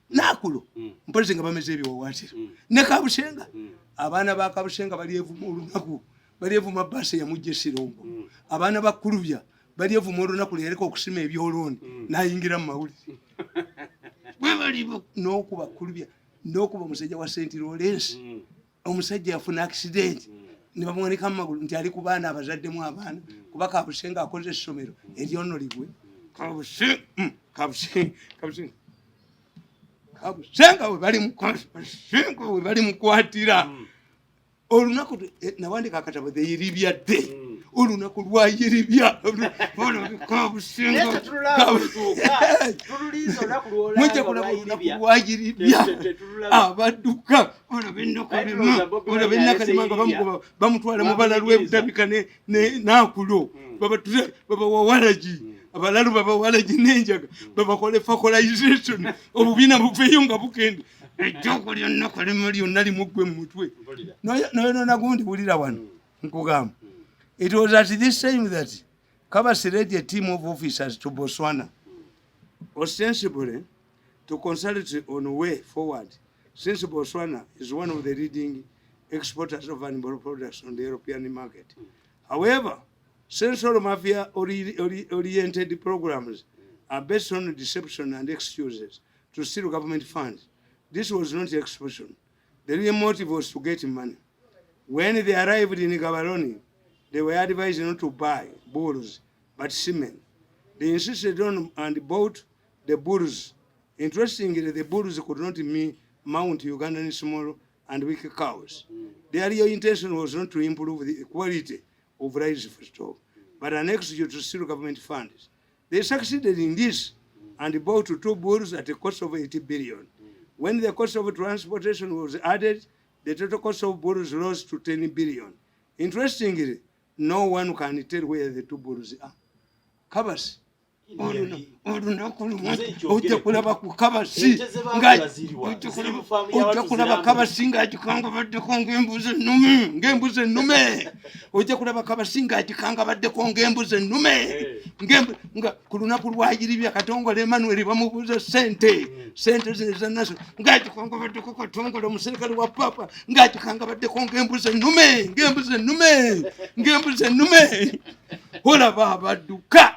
Nakulu mpozzi nga bameze ebiwawaatiro ne Kabushenga abaana ba Kabushenga balyevuma olunaku balyevuma baasi yamujja Sirongo abaana ba Kulubya balyevuma olunaku leyaleka okusima ebyolooni n'ayingira mu mawulire bwe balibo n'okuba Kulubya n'okuba omusajja wa St. Lawrence omusajja yafuna accident ne bamuwanika mu magulu nti ali ku baana abazaddemu abaana kuba Kabushenga akoze essomero eryonolibwe Kabushenga we bali mukwatira olunaku nawandika akatabo eyiribyadde olunaku lwayiribya mujja kulaba olunaku lwayiribya abadduka olaba Nakalema nga bamutwala mu bala lw'ebutabika Nakulo babawa walagi abalalu babawalagi n'enjaga babakola facolization obubiina buveeyo nga bugenda ejjoko lya Nakalema lyonna limuggwe mu mutwe naye nonagundi wulira wano nkugamba. It was at this time that Kabasi led a team of officers to Botswana, ostensibly to consult on a way forward, since Botswana is one of the leading exporters of animal products on the European market. However, since all mafia-oriented programs are based on deception and excuses to steal government funds, this was not the expression. The real motive was to get money. When they arrived in Gaborone, they were advised not to buy bulls, but semen. They insisted on and bought the bulls. Interestingly, the bulls could not mount Ugandan small and weak cows. Their real intention was not to improve the quality of livestock, but an excuse to steal government funds. They succeeded in this and bought 2 bulls at a cost of 80 billion. When the cost of transportation was added, the total cost of bulls rose to 10 billion. Interestingly, no one can tell where the 2 bulls are. Kabasi. Ojja kulaba ku Kabasi ng'agikanga baddeko ng'embuzi ennume ojja kulaba Kabasi ng'agikanga baddeko ng'embuzi ennume nga ku lunaku lwayiribya Katongole Emmanuel bamubuuza sente zino ezannazo ng'agikanga baddeko Katongole omuserikale wa Papa ng'agikanga baddeko ng'embuzi ennume olaba abadduka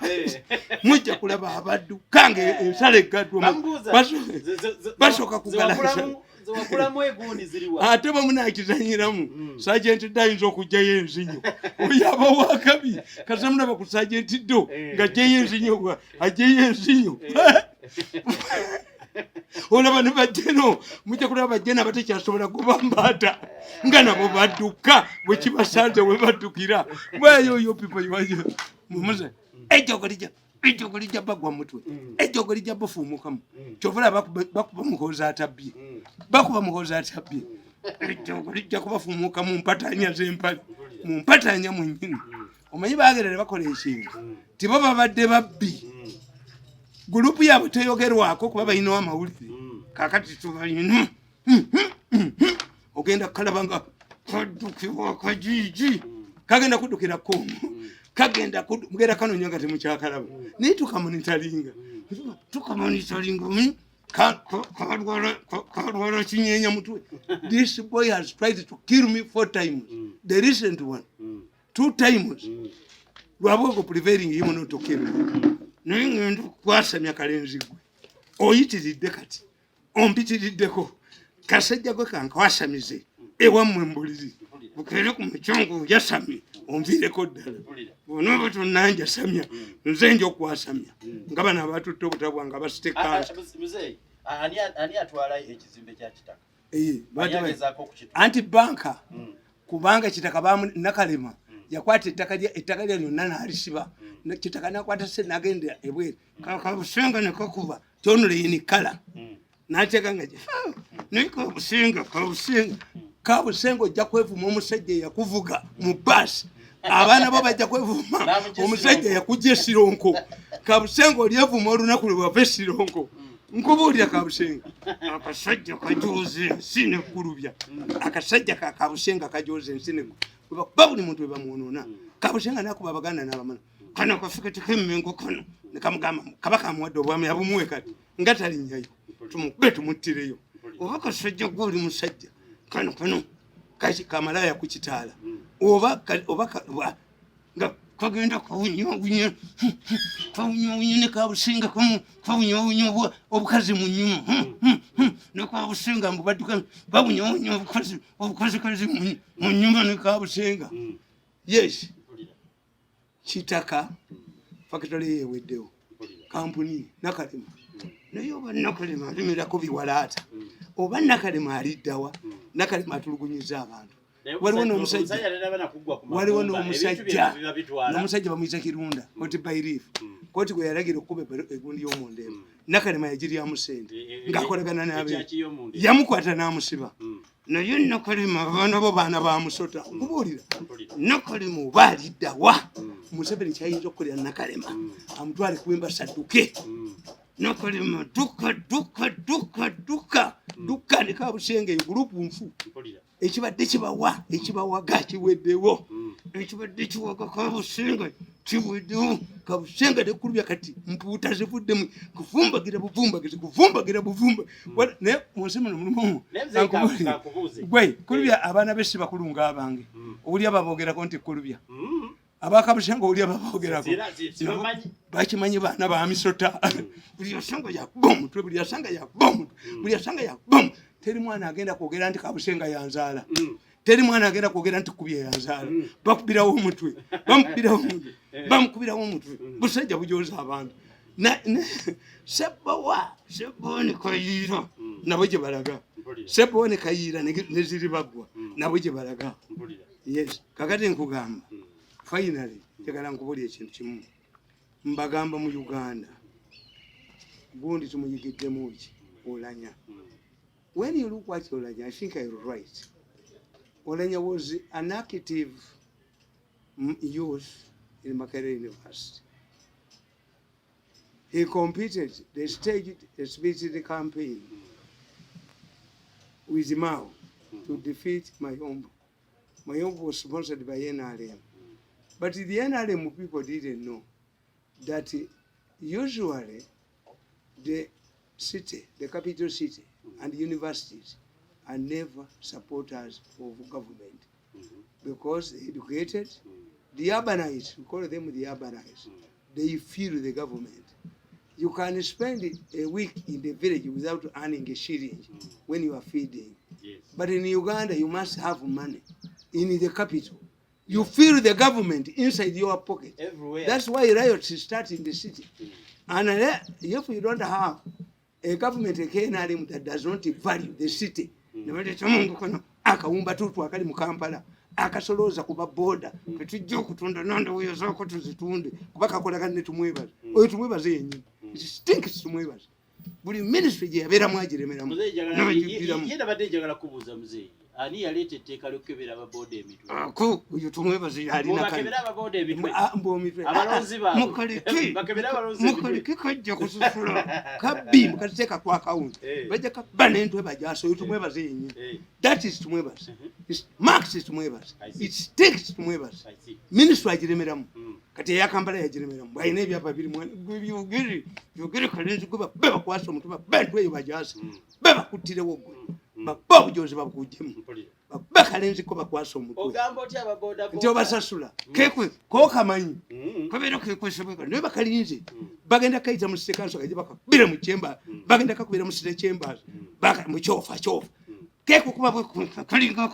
mujja kulaba abadduka ng'ensala eggaddwa basooka kugalasa ate bamunaakizanyiramu Sajenti Ddo ayinza okugjayo enzinyo oyo aba wakabi kasamulaba ku Sajenti Ddo ng'aggyeyo enzinyo aggyeyo enzinyo olaba ne bajjeno mujja kulaba bajjeno abatekyasobola kubambaata nga nabo badduka bwe kibasanze we baddukira bweyoyo pipa iwayo mumuze ejjogo lijja bagwa mutwe ejjogo lijja bafuumukamu kyovula bakuba muhoozi atabbye ejjogo lijja kubafuumuka mu mpatanya z'empale mu mpatanya mu nnyini omanyi baagerere bakola ekintu tibo babadde babbi gurupu yaabwe teyogerwako kuba balinawo amawulire kakati tubalina ogenda kukalaba nga kaddukibwa kajiiji kagenda kuddukira Kongo kagenda mugenda kanonya nga temukyakalaba naye tukamonitalinga kalwala kinyeenya mutwe. This boy has tried to kill me 4 times. The recent one 2 times. Lw'Ababbi prevailing him not to kill me. Naye ngenda okwasamya kalenzi gwe oyitiridde kati ompitiriddeko kasajja gwe kankawasamize ewammwe mbuliri bukeere ku mukyongo yasamye onviireko ddala onoba tonnanjasamya nze nja okwasamya nga bano abatutte obutabwa nga basite kansa ani atwala ekizimbe kya kitaka anti banka kubanga kitaka Nakalema yakwata ettaka lya lyonna n'alisiba kitaka nakwata se nagenda ebweru Kabusenga ne kakuba kyonuleyini kala n'ateeka nga naye Kabusenga ojja kwevuma omusajja yakuvuga mu baasi abaana bo bajja kwevuma omusajja yakujja Sironko Kabusenga olyevuma olunaku lwe wava Sironko nkubuulira Kabusenga akasajja kajoze ensine kulubya akasajja Kabusenga kajoze ensine kuba buli muntu bamwonona Kabusenga nakuba Abaganda n'abamana kana kafika tekemmengo kano nekamugamba kabaka amuwadde obwami abumuwe kati nga talinnyayo tumukube tumuttireyo oba kasajja gwoli musajja kano kachi kamalaya ku kitaala oba nga kagenda kawunya ne Kabusenga kawunya obukazi mu nnyuma ne Kabusenga mbu badduka bawunya obukazi mu nnyuma ne Kabusenga yes kitaka factory yeweddewo kampuni Nakalema naye oba Nakalema alimirako biwalaata oba Nakalema aliddawa Nakalema atulugunyiza abantu waliwo n'omusajja bamuyita Kirunda koti bayirifu koti gwe yalagira okuba egundi y'omundeeba Nakalema yagiryamu sente ng'akolagana n'abe yamukwata n'amusiba naye Nakalema abaana bo baana bamusota okubuulira Nakalema oba aliddawa Museveni kyayinza okukolera Nakalema amutwale kuwemba sadduke Nakalema dukka ne Kabusenga eyo gurupu nfu ekibadde ekibawaga kiweddewo ekibadde kiwaga Kabusenga kiweddewo Kabusenga tekulubya kati mpuuta zivuddemu kuvumbagira buvumba naye munsimano mulimu gwe kulubya abaana b'essi bakulu ng'abange owuli ababoogerako nti kulubya abakabusenga owuli ababoogerako bakimanyi baana ba misota buli yasanga yakuba omutwe buli yasanga yakuba teri mwana agenda kwogera nti Kabusenga yanzaala teri mwana agenda kwogera nti kubye yanzaala bakubirawo omutwe bamukubirawo omutwe busajja bujoza abantu Sebbooni Kayiira nabo gye balaga Sebbooni Kayiira ne ziri baggwa nabo gye balaga yes kakati nkugamba finally njagala nkubulya ekintu kimu mbagamba mu Uganda gundi tumuyigiddemu ki Olanya. When you look at Olanya, I think I'm right. Olanya was an active youth in Makerere University. He competed, they staged a spirited campaign with M.i.S.O to defeat Mayombo. Mayombo was sponsored by NRM. But the NRM people didn't know that usually the city, the capital city, and universities are never supporters of government because the educated, the urbanized, we call them the urbanized, they feel the government. You can spend a week in the village without earning a shilling when you are feeding. Yes. But in Uganda, you must have money. In the capital, you feel the government inside your pocket. Everywhere. That's why riots start in the city. And if you don't have a government that does not value the city, akawumba tutu akali mu Kampala akasolooza kuba boda tetujja okutunda nanda oyo zoko tuzitunde kubaka kolagana ne tumwebaza oyo tumwebaze yennyini stinks tumwebaza buli ministry gye yabeeramu agiremeramu yenda badde njagala kubuuza muzeeyi ani yaleeta etteeka ly'okukebera ababoda emitwe oyo tumwebaze yalina abalonzi mukaliki kajja kususula kabbi mukaziteeka ku akawunti bajja kakuba n'entwe bajasa oyo tumwebaze yennyini that is tumwebaze max is tumwebaze it stinks tumwebaze ministry agiremeramu kati eyakampala yagiremeramu bwalina ebyapa biri byogere kalenzi gwe bakwasa omutwe bentwe eyo bajasa bebakuttirewo gwe baba obujozi bakujjemu bakalenzi ko bakwasa omutwe ogamba otya ababoda nti obasasula kekwe kokamanyi kabeera kekwesebeka naye bakalinze bagenda kayita mu site kanso kaje bakabira mu chemba bagenda kakubira mu site chambers baka mu chofa kekwe kuba kalinga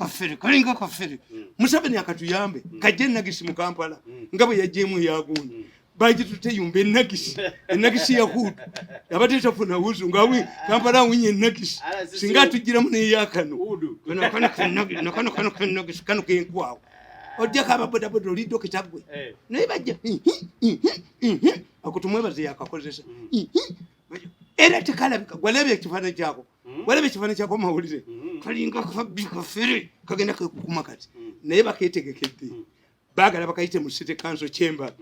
kafere Museveni akatuyambe kajje nagisi mu Kampala ngabo yajjemu yagundi bagitute yumbe nagisi yakutu abateta funa wuzu ngawi Kampala winye nagisi singa tugira mu yakano kana nagisi kanu kenkwawo ojja kaba boda lido kitagwe naye bajja akutumwebaze yakakozesa era tekalabika gwalebe ekifana kyako walebe ekifana kyako Amawulire kalinga kafere kagenda kukuma kati naye baketegekedde bagala bakayite mu city council chamber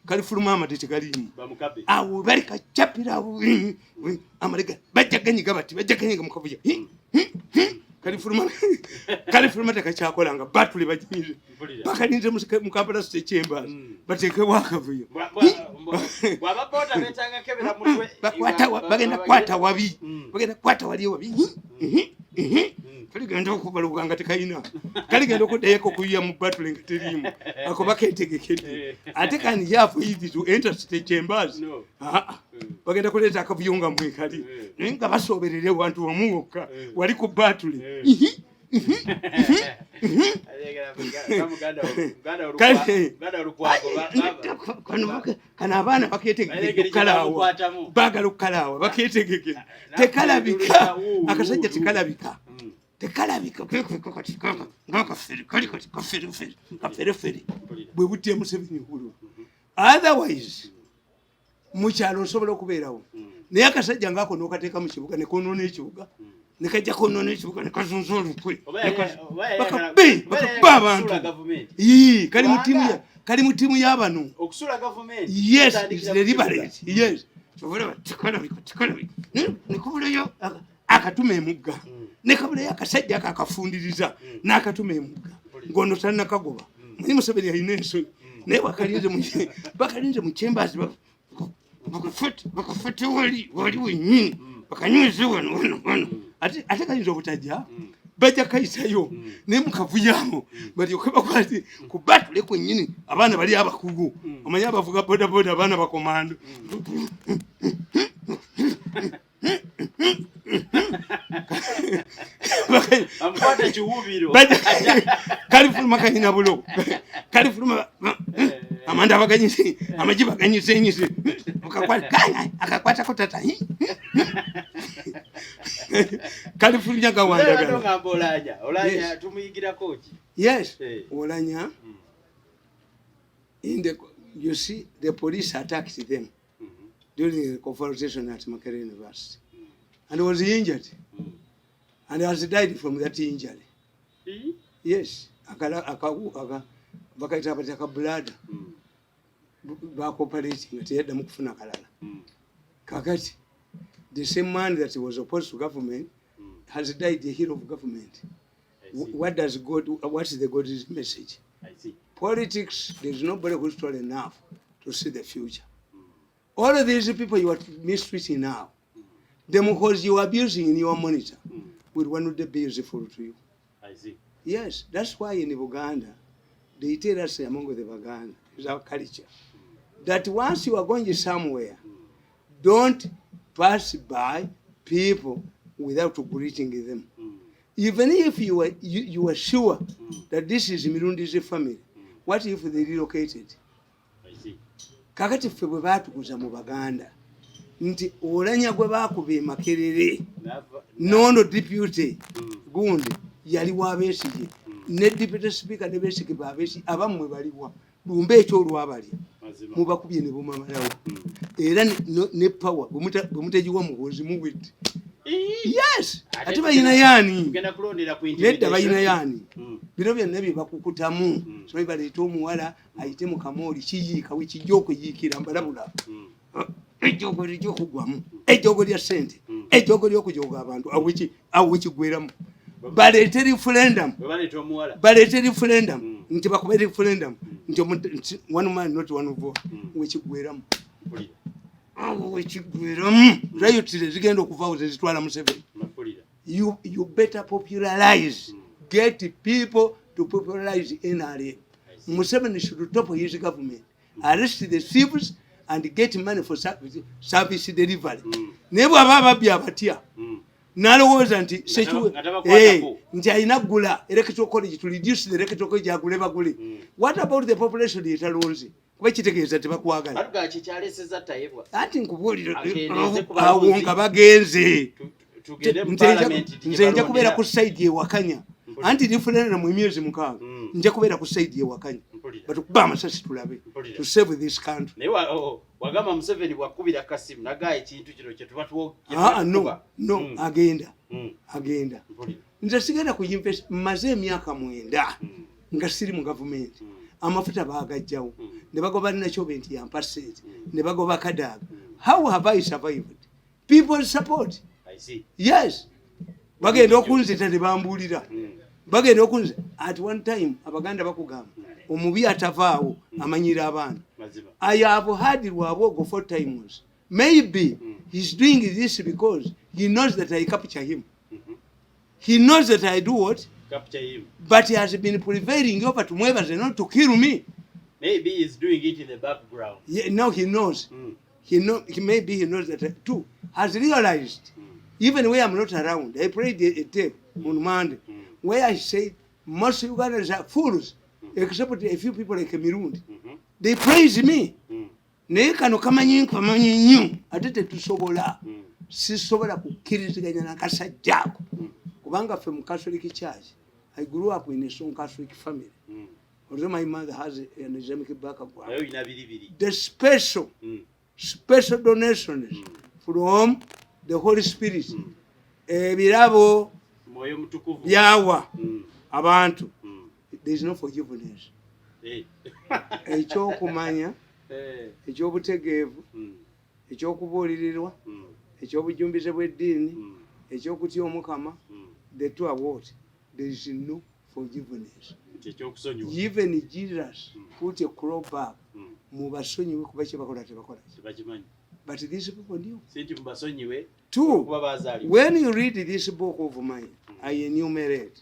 kalifuluma amate tekalimu awo bali kachapira amalega bajjaganyiga bati bajjaganyiga mukavuya kalifuluma tekakyakolanga batule bajinyire bakalinze mukampala state chambers batekewo akavuyo bagenda kwata wabi bagenda kwata wali wabi kaligenda okubaluka nga tekayina kaligenda okudayako kuya mu batule nga terimu ako baketegekede ate kandi yafu hivi to enter state chambers bagenda kuleeta akavuyo nga mwekali naye nga basoberere wantu wamuwoka wali ku batule kana abaana baketegekekalawa bagala okukalawa baketegeke tekalabika akasajja tekalabika tekalabika kaferefere bwe butye Museveni hulu otherwise mukyalo osobola okubeerawo naye akasajja ngaako n'okateeka mu kibuga ne konoona ekibuga ne kajja konoona ekibuga ne kazunza olukwe bakabba abantu kali mu ttiimu y'abano yes is deliberate yes nekubulayo akatuma emugga nekabulayo akasajja ako akafundiriza n'akatuma emugga ngono tannakagoba muyi Museveni alina ensonyi naye bakalinze mu chambers bakafute wali wenyini bakanyweze wano ate kayinza obutajja bajja kayisayo naye mukavuyamu balyoke bakwati ku batule kwennyini abaana bali abakugu omanyi abavuga bodaboda abaana bakomando kalifuluma kanyina bulo kalifuluma amanda baganyise amaji baganyise nyise akakwata kotata kalifulumya gawanda olanya tumuyigira koji yes olanya you see the police attacked them during the confrontation at Makerere University and was injured and has died from that injury. Yes, bakaita bataka blood cooperating at yadda mukufuna kalala kakati the same man that was opposed to government has died, the hero of government. What is the God's message? I see. Politics, there is nobody who's tall enough to see the future. All of these people you are mistreating now, them because you are abusing in your monitor, will one day be useful to you. I see. Yes, that's why in Uganda, they tell us among the Baganda, is our culture, that once you are going somewhere, don't pass by people without greeting them. Even if you are sure that this is Mirundi's family, what if they relocated? I see. Kakati ffe bwe baatukuza mu Baganda nti olanya gwe baakuba Makerere nono deputy gundi yali wa Besigye ne deputy speaker ne Besigye babesi abammwe baliwa lumbe ekyo olwabalya mubakubye ne bumamalawo era ne power bwe mutagiwa Muhoozi muwit. Yes, ate bayina yani nedda bayina yani bino byonna bye bakukutamu so baleeta omuwala ayite mu kamooli kiyiika wekijja okuyiikira mbalabula ejjogo ly'okugwamu ejjogo lya ssente ejjogo ly'okujooga abantu awo wekigweramu baleete referendum nti bakuba referendum nti one man not one vote wekigweramu wekigweramu rayotire zigenda okuvaawo zezitwala Museveni. You better popularize, get people to popularize NRA. Museveni should top his government, arrest the thieves and get money for service delivery. Nebo Lw'Ababbi abatya nalowooza nti nti alina gula electoral college to reduce the electoral college agule bagule. What about the population etalonze? Kuba kitegeeza tebakwagala ati nkubuulira awo nga bagenze nze nja kubeera ku side ewakanya anti referendum emyezi 6 nja kubeera ku side ewakanya batukuba amasasi tulabe to save this country. Naye wagamba Museveni bwakubira kasimu nagaa ekintu kino kye tuba no agenda nze sigenda kuyimpe maze emyaka 9 nga siri mu gavumenti amafuta baagajjawo ne bagoba nakyo nti yampasseeti ne bagoba Kadaga. How have I survived? People support. I see. Yes. Bagenda okunzita ne bambulira. Bagenda okunzita. At one time Abaganda bakugamba omubi atavaawo amanyira abaana. I have had Lw'Ababbi 4 times. Maybe he's doing this because he knows that I capture him. He knows that I do what? Capture him. But he has been prevailing over to Mwebaze not to kill me. Maybe he's doing it in the background. Yeah, now he knows. He knows that too. Has realized. Even when I'm not around, I played a tape on Monday where I said most Ugandans are fools, except a few people like Mirundi. They praise me. Naye kano kamanyi nnyo ate tetusobola sisobola kukkiriziganya n'akasajja ako kubanga ffe mu Catholic Church. I grew up in a strong Catholic family. Although my mother has an Islamic background. The special donations from the Holy Spirit. Ebirabo byawa abantu. There is no forgiveness. Ekyokumanya, ekyobutegeevu, ekyokubuulirirwa, ekyobujjumbize bw'eddiini, ekyokutya Omukama. The two are what? There is no forgiveness. Even Jesus put a claw back. Mubasonyiwe kuba kye bakola tebakola. But these people knew. Two, when you read this book of mine, I enumerate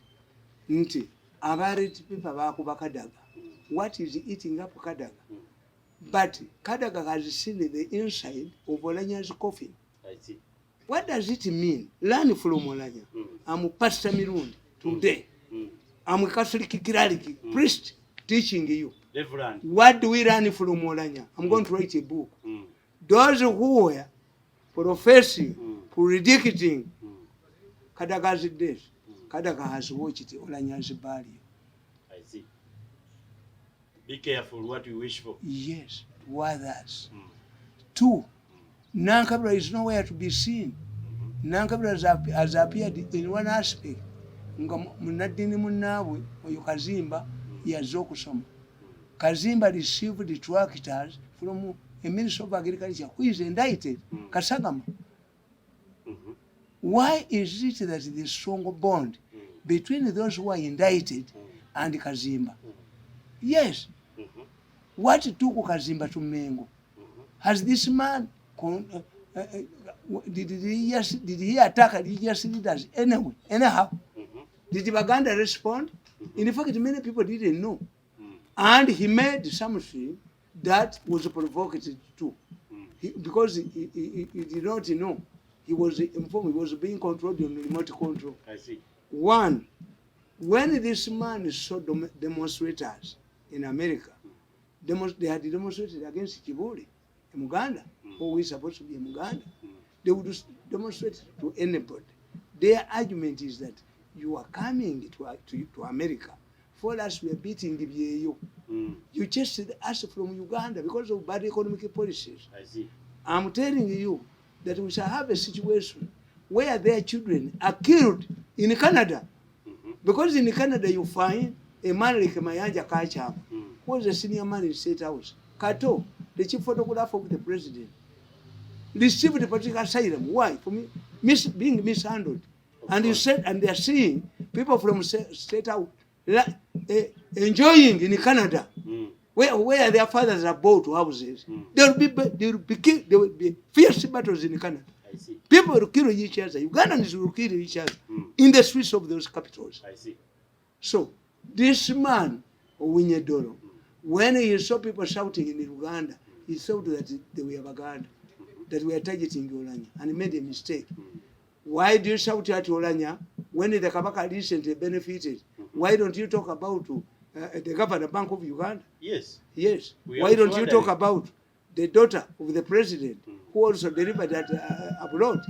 nti abareti people bakuba Kadaga. What is eating up Kadaga? But Kadaga has seen the inside of Olanya's coffin. I see. What does it mean? Learn from Olanya. I'm Pastor Mirundi today. I'm a Catholic cleric, priest teaching you. Reverend. What do we learn from Olanya? I'm going to write a book. Those who were professing, predicting Kadaga's death, Kadaga has watched Olanya's burial. I see. Be careful what you wish for. Yes, to others. Two, Nankabra is nowhere to be seen. Nankabra has appeared in one aspect. Munadini munabwe oyo Kazimba yazze okusoma. Kazimba received the tractors from a Minister of Agriculture who is indicted, Kasagama. Why is it that the strong bond between those who are indicted and Kazimba? Yes. What took Kazimba to Mengo? Has this man did he attack religious leaders anyway? Anyhow? Did Baganda respond? In fact, many people didn't know. And he made something that was provocative too. Because he did not know. He was informed, he was being controlled on remote control. I see. One, when this man saw demonstrators in America, they had demonstrated against Kibuli, a Muganda, who is supposed to be a Muganda. They would demonstrate to anybody. Their argument is that you are coming to America. For us, we are beating the BAU. You chased us from Uganda because of bad economic policies. I see. I'm telling you that we shall have a situation where their children are killed in Canada. Because in Canada you find a man like Mayanja Kacham, who was a senior man in the State House. Kato, the chief photographer of the president, received the political asylum. Why? For me, being mishandled. And you said, and they are seeing people from State House enjoying in Canada, where their fathers are bought houses. There will be fierce battles in Canada. I see. People will kill each other. Ugandans will kill each other in the streets of those capitals. I see. So this man, Owinyedolo, when he saw people shouting in Uganda, he thought that they were Baganda, that we are targeting Olanya, and he made a mistake. Why do you shout at Olanya when the Kabaka recently benefited? Why don't you talk about the governor bank of Uganda? Yes. Yes. Why don't you talk about the daughter of the president who also delivered that abroad?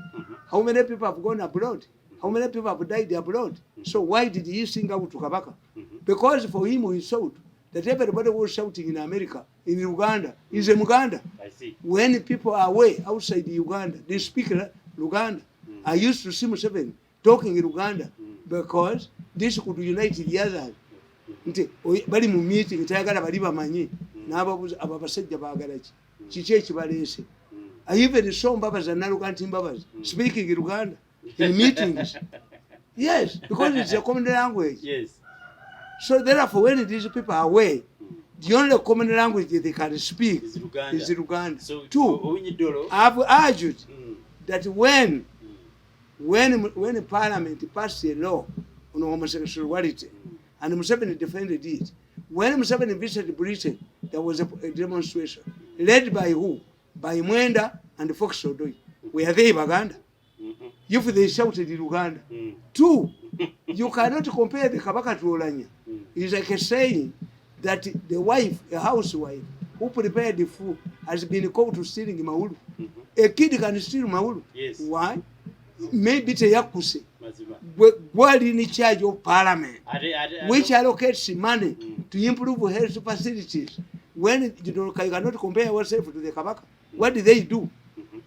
How many people have gone abroad? How many people have died abroad? So why did he sing out to Kabaka? Because for him he thought that everybody was shouting in America, in Uganda, is a Muganda. I see. When people are away outside Uganda, they speak Luganda. I used to see Museveni talking in Uganda because this could unite the others. Bali mu meeting tayagala bali bamanyi n'ababuuza abo abasajja baagala ki kiki ekibaleese even so mbabazi naluka nti mbabazi speaking Luganda in meetings yes because it's a common language so therefore when these people are away the only common language they can speak is Luganda. So, two, I've argued that when Parliament passed a law on homosexuality and Museveni defended it, when Museveni visited Britain, there was a demonstration led by who? By Mwenda and Fox Odoi. Were they Baganda? If they shouted in Uganda. Two, you cannot compare the Kabaka to Olanya. It's like a saying that the wife, a housewife, who prepared the food has been caught to stealing Mawulu. A kid can steal Mawulu. Yes. Why? Maybe it's a yakuse. What in charge of Parliament, which allocates money to improve health facilities. When you cannot compare yourself to the Kabaka, what do they do?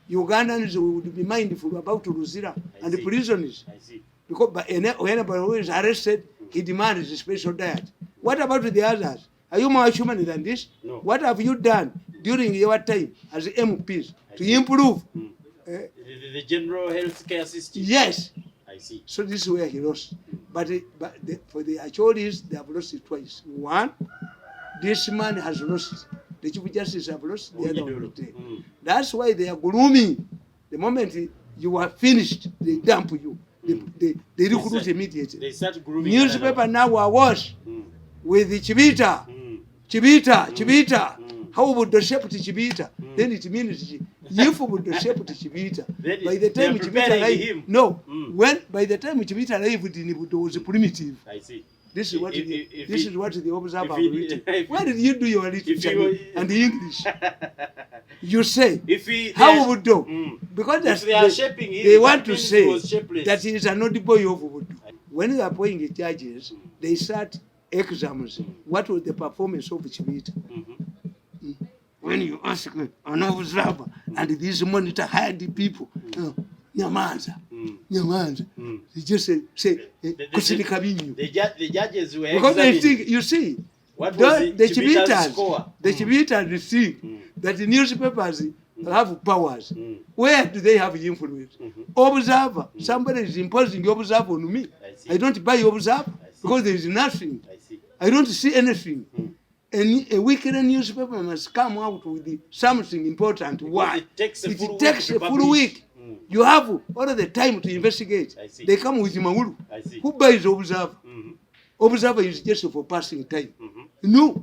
Ugandans would be mindful about Luzira and the prisoners. Because whenever who is arrested, he demands a special diet. What about the others? Are you more human than this? No. What have you done during your time as MPs to improve the general health care system? Yes. I see. So this is where he lost. But for the Acholis, they have lost it twice. One, this man has lost. The Chief Justice have lost. The other one. That's why they are grooming. The moment you are finished, they dump you. They recruit immediately. They start grooming. Newspaper now are washed with the Chibita. Chibita. How would the shepherd Chibita? Then it means if would the shepherd Chibita. By the time Chibita arrived, no. When by the time Chibita arrived, it was primitive. I see. This is what the observer have written. Where did you do your literature and the English? You say how would do? Because they want to say that he is an audible of Voodoo. When they are appointing judges, they start exams. What was the performance of Chibita? When you ask an observer and this monitor hired the people, Nyamanza. They just say the judges were because they think, you see, the Chibitas think that the newspapers have powers. Where do they have influence? Observer. Somebody is imposing the observer on me. I don't buy observer because there is nothing. I don't see anything. A weekly newspaper must come out with something important. Why? It takes a full week. You have all the time to investigate. They come with Mawulu. Who buys Observer? Observer is just for passing time. No.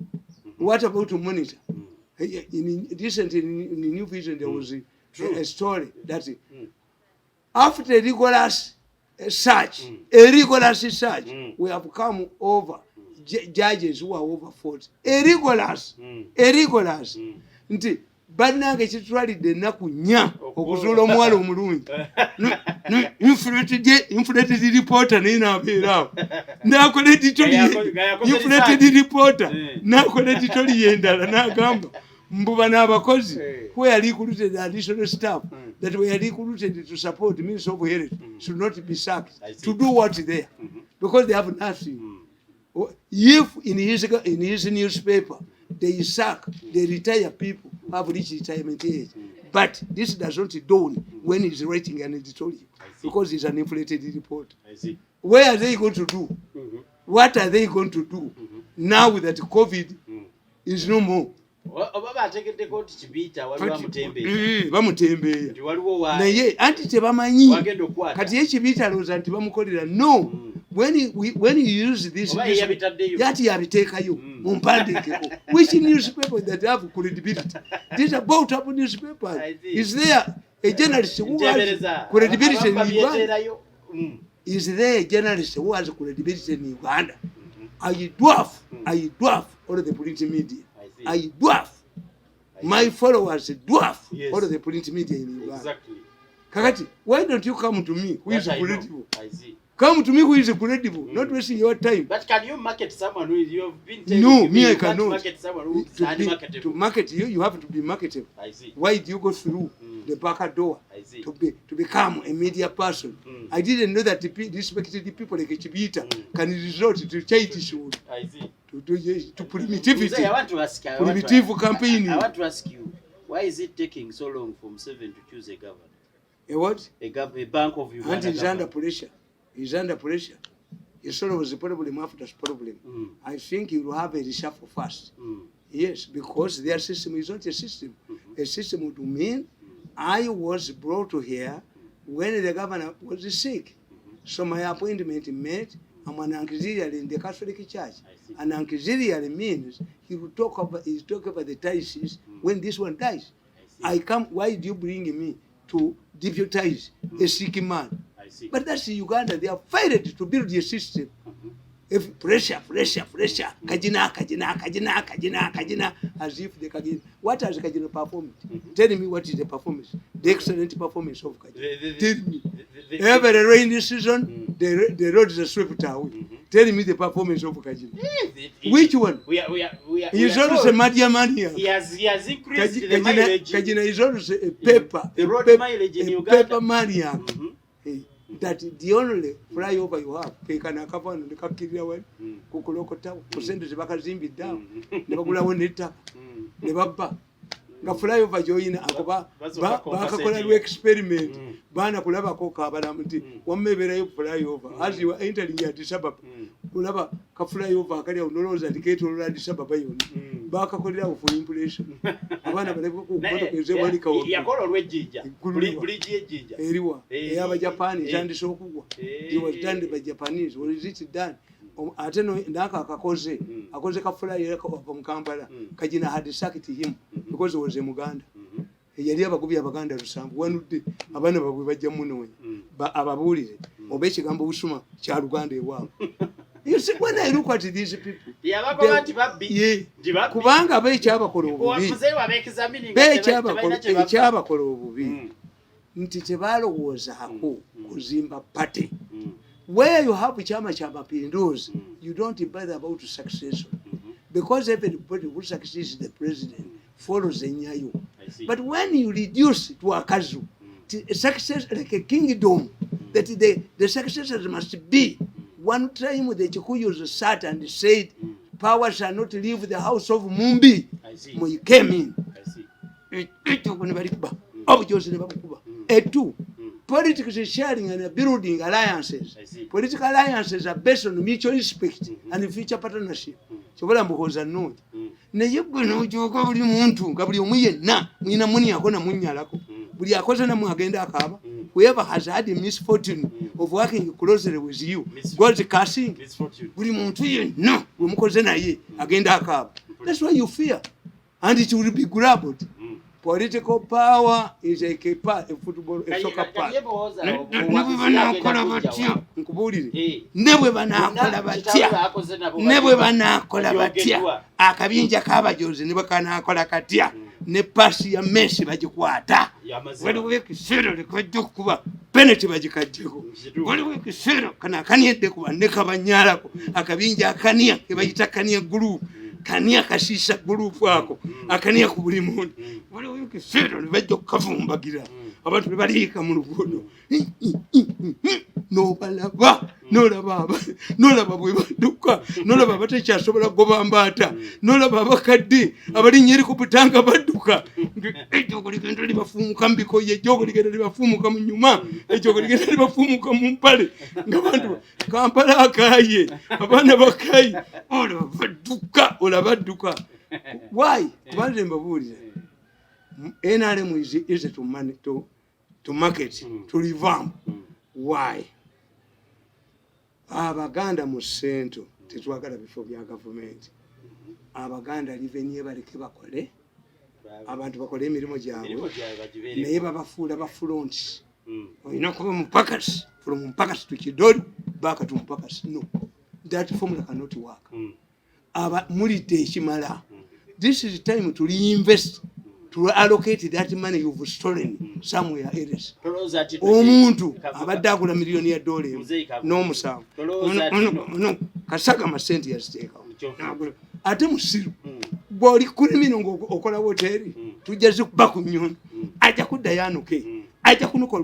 What about to monitor? Recently in the New Vision there was a story that after a rigorous search, we have come over judges who are over 40. A rigorous. Bannange kitwalidde ennaku nnya okuzuula omuwala omulungi inflated reporter naye n'abeera awo n'akola inflated reporter n'akola editoli y'endala n'agamba mbuba n'abakozi who are recruited additional staff that were recruited to support Ministry of Health should not be sacked to do what there because they have nothing. If in his newspaper they sack, they retire people who have reached retirement age. But this does not dawn when he's writing an editorial because it's an inflated report. Where are they going to do? What are they going to do now that COVID is no more? Bamutembeeya naye anti tebamanyi kati Ekibiita alowooza nti bamukolera no. When you use this yati yabiteekayo mumpandiikeko which newspaper that have credibility. These are bought up newspapers. Is there a journalist who has credibility in Uganda? Is there a journalist who has credibility in Uganda? I dwarf all the print media. I dwarf. My followers dwarf all the print media in Uganda. Exactly. Kakati, why don't you come to me who is credible? I see. Come to me who is credible, not wasting your time. But can you market someone who you have been telling no, me I cannot. Market someone who is unmarketable. To market you, you have to be marketable. I see. Why do you go through the back door to become a media person? I didn't know that the respected people like Chibiita can resort to charity shows. I see. To to primitivity. I want to ask you. Primitive campaign. I want to ask you, why is it taking so long from 7 to choose a governor? A what? A Bank of Uganda. And he's under pressure. He's under pressure. He solves the problem after the problem. I think he will have a reshuffle first. Yes, because their system is not a system. A system would mean I was brought here when the governor was sick. So my appointment made, I'm an auxiliary in the Catholic Church. An auxiliary means he will talk about the diocese when this one dies. I come, why do you bring me to deputize a sick man? But that's Uganda. They are fighting to build a system. If pressure, kajina, as if they can. What has Kajina performed? Tell me what is the performance, the excellent performance of Kajina. Tell me. Every rainy season, the roads are swept away. Tell me the performance of Kajina. Which one? He's always a Mania. He has increased the mileage. Kajina is always a paper. The road mileage in Uganda. Paper mania. That the only flyover you have, Kekana Kapan, the Kakiria, Kukulokota, percentage Bakazimbi down, never go neta, never back. The flyover join Bakakola experiment, Bana Kulaba Koka, Badamti, one may be flyover. As you are entering Addis Ababa, Kulaba, Kaflyover, Kadia, no and the gate will Addis Ababa, Bakakola for inflation. Avanda Japanese and so he was done by Japanese. What is it done? I don't know. Naka Kakoze, Akoze Kafula from Kampala. Kajina had to sack it to him because it was a Muganda. He had ever go be Abaganda or some one day. Abana with Jamuno, but Ababuli, Obechi Gambusuma, Charugande. Wow. You see, when I look at these people, Kubanga Bechabakoro, Ntitebalo was a Haku, Kuzimba Party. Where you have Chama Pindos, you don't bother about success. Because everybody who succeeds the president follows the Nyayo. But when you reduce to a Kazu, success like a kingdom, that the successors must be. One time the Chikuyus sat and said, power shall not leave the house of Mumbi. When you came in. Two, politics is sharing and building alliances. Political alliances are based on mutual respect and future partnership. So what I'm going to know. Nayugo Jogo Muntu, Gabriel Muyena, Mina Munia Hona Munyalako. We are causing a Agenda Kaba. Whoever has had the misfortune of working closely with you, God's casting, we no, we Agenda Kaba. That's why you fear. And it will be grabbed. Political power is a football, a soccer part. Never Akabinja Kabajozi, never can akola katia, ne passi a messy bajuquata. When we consider the Kuba, penalty bajikatiko. When we consider Kanakania de Kuba, Nekabanyara, Akabinja Kania, Kibajita Kania group. Kania Kasisa group wako, Akania Kubrimun. What do you consider? Vedo Kavumbagira. About everybody come no balaba, no la baba, no la babu duka, no la baba teacher sobola gobambata, no la baba kadi, abali nyeri kupitanga baduka. Ejogo ligenda libafumu kambiko ye jogo ligenda libafumu kamunyuma, ejogo ligenda libafumu kamumpale. Ngabantu Kampala akaye, abana bakayi, ola baduka. Why? Kubanze mbabulira. NRM is easy to market, to revamp. Why? Abaganda mu ssento tetwagala bifo bya government. Abaganda liveni baleke bakole. Abantu bakole emirimu gyabwe. Naye babafuula ba front. Olina kuba mupakas, from mupakas to Kidoli, back to mupakas. No. That formula cannot work. Mulite ekimala. This is the time to reinvest. To allocate that money you've stolen somewhere else. Omuntu abadde akula $1 million no musanvu. No kasaka masenti yaziteeka. Ate musiru bw'oli kulimino ng'okola hoteri tujja zikuba ku nnyonyi ajja kuddayo anuke ajja kunuka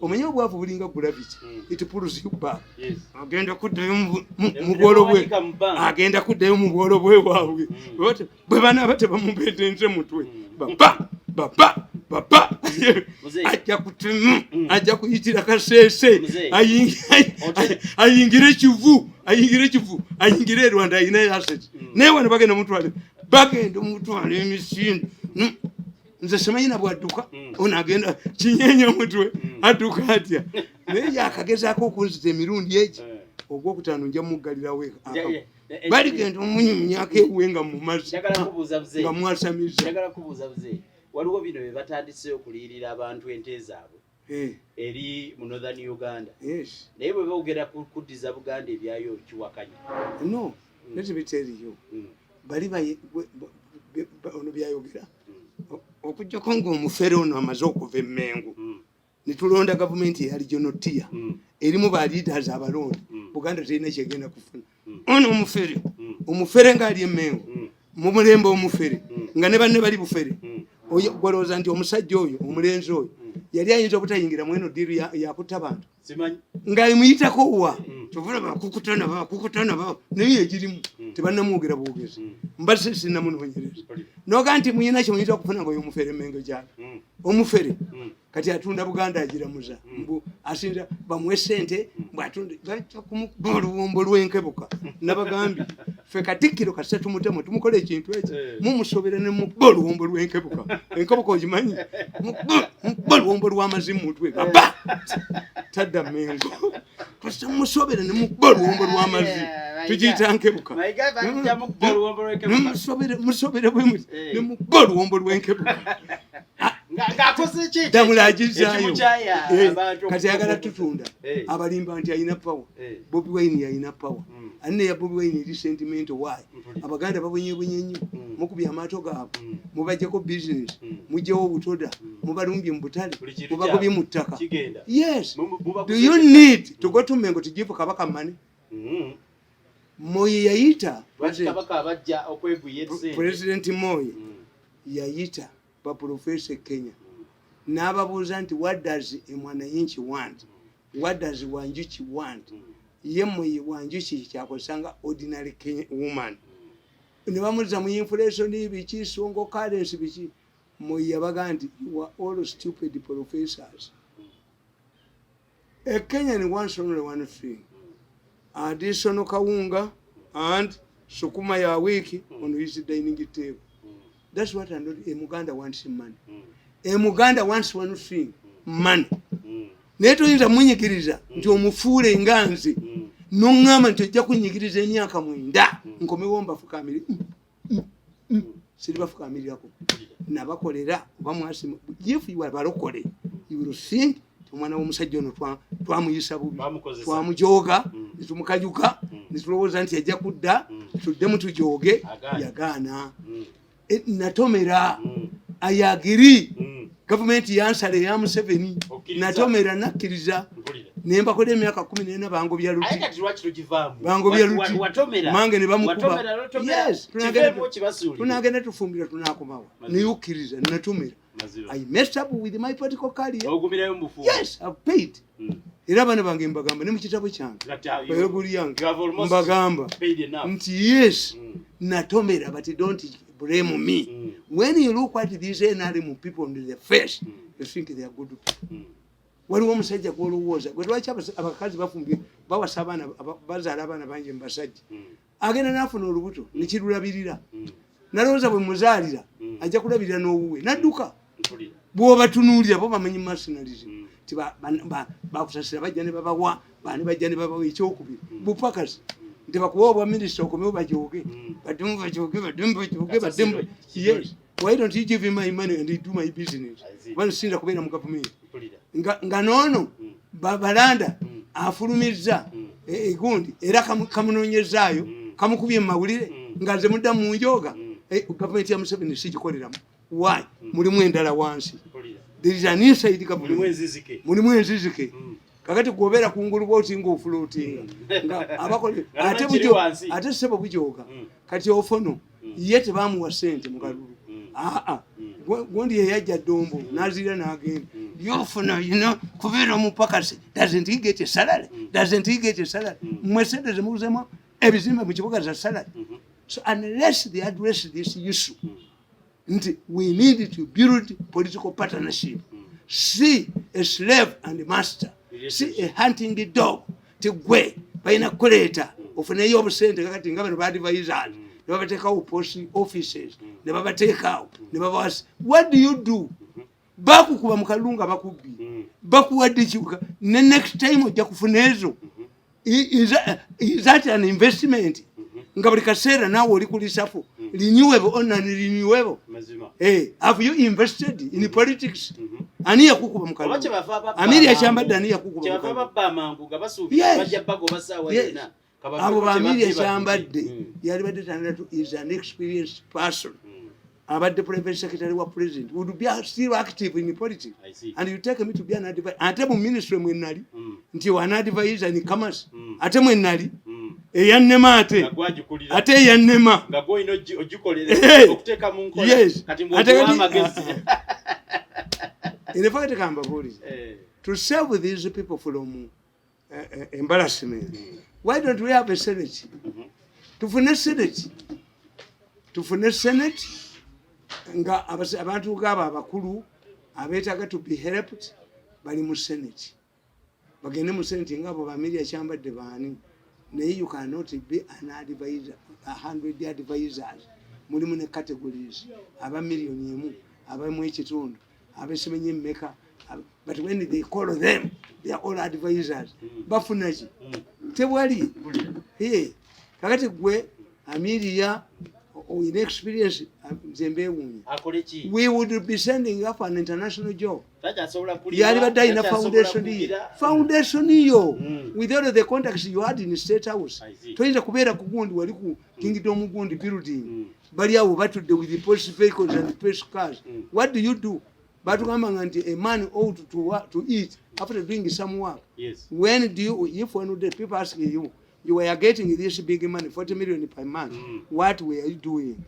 omanyi obwavu bulinga gravity it pulls you back. Agenda kuddayo mu bwolo bwe agenda kuddayo mu bwolo bwe waabwe bwe bana bate bamubeetenze mutwe baba ajja kutemu ajja kuyitira kaseese ayingire kivu ayingire Rwanda ayina asset naye wano bagenda mutwala emisinde nze simanyi na bwadduka ono agenda kinyenya mutwe adduka atya naye yakagezaako okunzita emirundi egi ogwokutaano nja muggalirawo baligenda omunyumyako ewuwe mu mazzi nga mwasamiza waliwo bino bye batandise okuliyirira abantu ente zaabwe eri mu northern Uganda naye bwe boogera kuddiza Buganda ebyayo kiwakanya no netibiteeriyo bali ono byayogera okujjako ng'omufere ono amaze okuva emmengo nitulonda gavumenti eya regional tier erimu ba leaders abalonda Buganda terina kyegenda kufuna ono omufere ng'ali emmengo mu mulembe omufere nga ne banne bali bufere gwalowooza nti omusajja oyo omulenzi oyo yali ayinza obutayingira mweno diru yakutta bantu ng'amuyitako wa tovula bakukutana naye egirimu tebannamwogera bwogezi mbase sinnamunoonyereza noga nti muyina kyemuyinza okufuna ngaoyo omufere emmengo gyali omufere kati atunda Buganda agiramuza mbu asinza bamuwe ssente mbwatunda kumukuba oluwombo lw'enkebuka nabagambye ffe Katikkiro kasita tumutemu tumukola ekintu ekyo mumusobera ne mukuba oluwombo lw'enkebuka enkebuka ogimanyi mukuba oluwombo lw'amazimu mutwe baba tadda Mmengo kasita musobera ne mukuba oluwombo lw'amazimu tugiyita nkebuka musobere bwe muti ne mukuba oluwombo lw'enkebuka damulagizaayo kati ayagala tutunda abalimba nti ayina power Bobi Wine yayina power anne ya Bobi Wine eri sentiment wayi Abaganda babonyebonye nnyo mukubye amaato gaabwe mubajjeko business mujjewo obutoda mubalumbye mu butale mubagobye mu ttaka yes do you need to go to Mmengo to give Kabaka money Moyi yayita President Moyi yayita ba Professor Kenya n'ababuuza nti what does mwananchi want, what does Wanjuki want, ye Moyi Wanjuki kyakozesanga ordinary Kenya woman ne bamuliza mu inflation biki songo currency biki Moyi yabaga nti you are all stupid professors. A Kenyan wants only one thing, additional kawunga and sukuma ya wiki on his dining table. That's what I know. A Muganda wants money. A Muganda wants one thing, money. Neto yinza munyikiriza nti omufuule nganzi nongama nti ojja kunyikiriza emyaka mwenda nkomewomba fukamiri siriba fukamirako nabakolera bamwasi if you are barokole you will think omwana w'omusajja ono twamuyisa bubi twamujoga nitumukajuka nitulowooza nti yajja kudda tuddemu tujooge yagaana natomera ayagiri gavumenti yansale ya Museveni natomera nakkiriza nembakola emyaka 14 bangobya luti mange ne bamukuba yes tunagenda tufumbira tunakomawa niyukkiriza natomera I messed up with my political career. Yes, I've paid. Era bana bange mbagamba ne mu kitabo kyange bayoguli yange mbagamba nti yes natomera but don't blame me. When you look at these NRM people on the face, you think they are good people. Waliwo omusajja gwolowooza gwe lwaki abakazi bafumbye bawasa abaana bazaala abaana bangi mbasajja agenda n'afuna olubuto nekirulabirira nalowooza bwe muzaalira ajja kulabirira n'owuwe nadduka bw'obatunuulira bo bamanyi mercenarism ti bakusasira bajja ne babawa baani bajja ne babawa ekyokubiri bupakasi nti bakuwa obwa minisita okomewo bajooge baddemu baddemu yes why don't you give him my money and do my business bansinda kubeera mu gavumenti nga noono balanda afulumizza egundi era kamunoonyezaayo kamukubye mu mawulire nga nze mudda mu njoga gavumenti ya Museveni sigikoleramu why mulimu endala wansi there is an inside government mulimu enzizike kakati kuobeera kungulu bwoti ng'ofulootinga nga abakole ate sebo bujoga kati ofono ye tebamuwa ssente mu kalulu gundi ye yajja Dombo n'azira n'agenda kubeera omupakasi doesn't he get a salary? Doesn't he get a salary? Mmwe sente zemuuzemu ebizimbe mu kibuga za salary. So unless they address this issue, we need to build political partnership. See a slave and master. See a hunting dog. Tigwe balina kuleeta ofuneyo obusente kakati nga bano baadvisors ne babateekawo post offices ne babateekaawo ne babawasa. What do you do? Bakukuba mu kalulu nga bakubbi bakuwadde kibuga ne next time ojja kufuna ezo. Is that an investment? Nga buli kaseera naawe oli kulisafo renewable or non-renewable. Have you invested in politics? Ani yakukuba mu kalulu? Amiri yakyambadde ani yakukuba mu kalulu? Yes. Abo bamiri yakyambadde yali badde tanatu is an experienced person. Abadde private secretary wa president would be still active in politics. And you take me to be an advisor. Ate mu ministry mwenali nti wana advisor ni commerce. Ate mwenali eyannema ate eyannema nga goino ogikolera okuteeka mu nkola kati mwoyo amagezi. In fact kamba buli to save these people from embarrassment. Why don't we have a senate? Tufune senate nga abantu gaba abakulu abetaaga to be helped bali mu senate bagende mu senate ngabo bamiri yakyambadde baani. You cannot be an advisor, 100 advisors. Mulimu ne categories. Aba million yemu, aba mu ekitundu, aba semenye mmeka. But when they call them, they are all advisors. Bafuna ki? Tebwali. Kakati gwe Amelia in experience Zembe wunye. We would be sending up an international job. Yali badde ina foundation iyo. With all the contacts you had in the state house. Toyinza kubeera ku gundi wali ku Kingdom gundi building. Bali awo batudde with the police vehicles and the police cars. What do? Batugamba nti a man ought to eat after doing some work. Yes. When do you, if one of the people ask you were getting this big money, 40 million per month, what were you doing?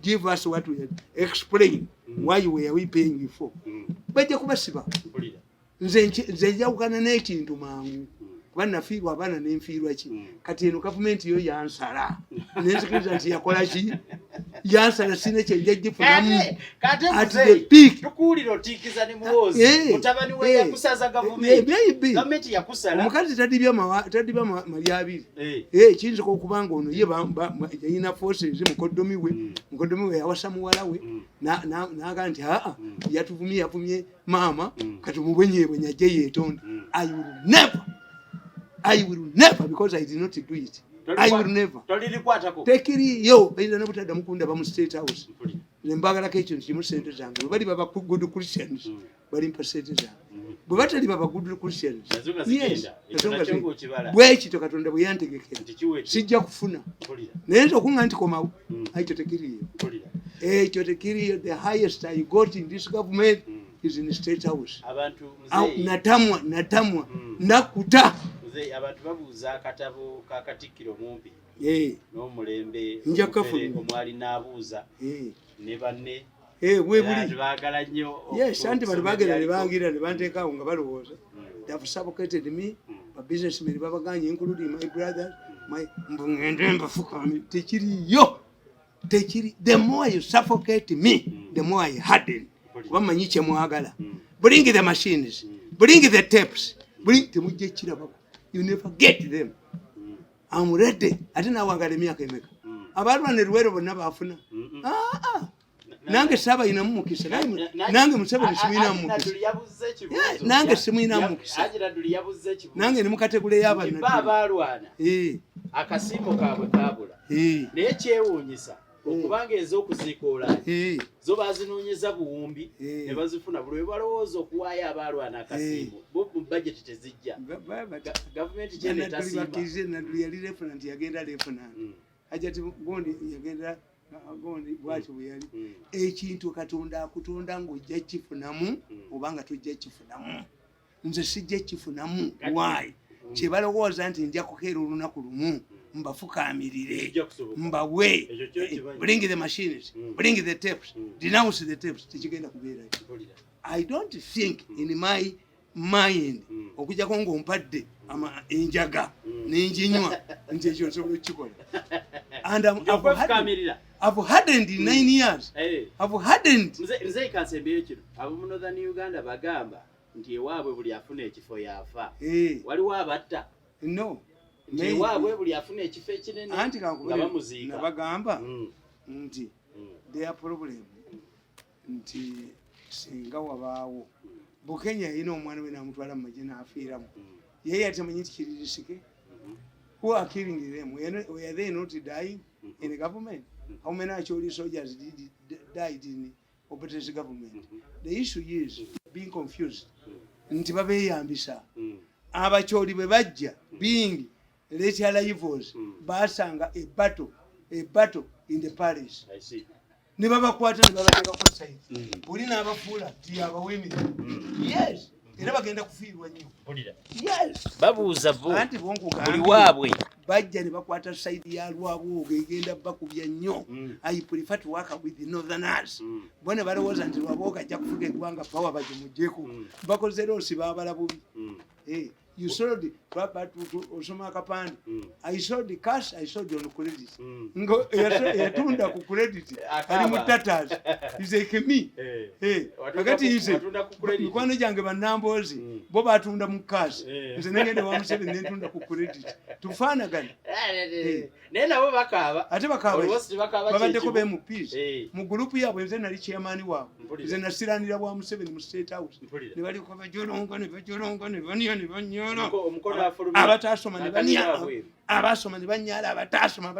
Give us what we explain why were we paying you for. Bajja kubasiba. Nze njawukana n'ekintu mangu. Bana fiirwa abaana n'enfiirwa ki. Kati eno gavumenti yo yansala. Nenzikiriza nti yakola ki? Yansala sine kye njaggifunamu. At the peak. Tukuulira otiikiza ne Muhoozi. Mutabani we yakusaza gavumenti. Gavumenti yakusala. Omukazi tadibya mali abiri. Kiyinzika okuba nga ono ye yalina forces mukoddomi we yawasa muwala we n'agaa nti yavumye maama kati mubwenyeebwenya ajje yeetonda. I will never because I did not do it. I will never. Take it yo bayinza n'obutadda mukunda ba mu state house. Ne mbagalako ekintu kimu sente zange. Bwe bali baba good Christians bali mpa sente zange. Bwe batali baba good Christians. Yes. Bwekito Katonda bwe yantegekera. Sijja kufuna. Naye nti okunga nti komawo. Ekyo tekiriyo. Ekyo tekiriyo. The highest I got in this government is in the state house. Natamwa. Nakuta. Abantu babuuza akatabo ka Katikkiro mumpi n'omulembe omwali n'abuuza ne banne baagala nnyo. Yes, anti bali baagera ne bangira ne banteekaawo nga balowooza. They have suffocated me, my businessmen babaganye including my brothers, ngende mbafuka tekiriyo. The more you suffocate me, the more I harden. Kuba manyi kye mwagala. Bring the machines, bring the tapes, temujja kirabako. You never get them. I'm ready. Ate nawangala emyaka emeka. Abalwana Luwero bonna baafuna. Nange saba ina mukisa. Nange musaba simina mukisa. Nange simina mukisa. Nange ni mukategule y'abantu. Abalwana. Akasimo kaabwe kaabula. Naye kyewuunyisa. Okubanga ez'okuziikoola zo bazinoonyeza buwumbi ne bazifuna buli we balowooza okuwaayo abaalwana akasiimo bo mu bajeti tezijja. Gavumenti kyenetasimba Naduli yali referent yagenda referent ajati gondi yagenda gondi bwaki bwe yali ekintu Katonda akutonda ng'ojja kifunamu obanga tojja kifunamu. Nze sijja kifunamu. Why? Kye balowooza nti nja kukeera olunaku lumu mbafukaamirire mbawe. Bring the machines, bring the tapes, denounce the tapes. Tekigenda kubeera. I don't think in my mind okujjako ng'ompadde enjaga n'enjinywa nti ekyo nsobola okukikola. And I've hardened in 9 years. I've hardened. Nze kansembeye kino abo mu Northern Uganda bagamba nti ewaabwe buli afuna ekifo yafa. Waliwo abatta. No. Nti ewaabwe buli afuna ekifo ekinene nga bamuziika. Nabagamba nti their problem nti singa wabaawo Bukenya yina omwana we n'amutwala mu magye n'afiiramu. Yeye yatamanyi nti kiri risike. Who are killing them? Were they not dying in the government? How many actually soldiers died in Operation government? The issue is being confused. Nti babeyambisa. Abacholi bwe bajja being later rivals basanga a battle in the palace. I see. Ne babakwata ne babateeka ku site. Buli n'abafuula ti abawemire. Yes. Era bagenda kufiirwa nnyo. Yes. Babuuza bo. Anti bonkugamba. Buli waabwe. Bajja ne bakwata side ya Lw'Ababbi egenda bakubya nnyo. I prefer to work with the northerners. Bone balowooza nti Lw'Ababbi ajja kufuga eggwanga power bagimuggyeko. Bakoze loosi baabala bubi. You sold osoma akapande. I sold the cash, I sold on credit. Ngo yatunda ku credit. Ali mutatas. Ize kemi. Wakati ize mkwano jange banambozi bo batunda mu cash. Nze nengende wa musebe nentunda ku credit. Tufana gani? Nena bo bakaba. Ate bakaba. Babadde ko be mu peace. Mu group yabwe nze nali chairman waabwe. Nze nasiranira bwa musebe mu state house. Ne bali ko bajolongo ne baniyo ne banyo. Abatasoma ne banyala abasoma ne banyala abatasoma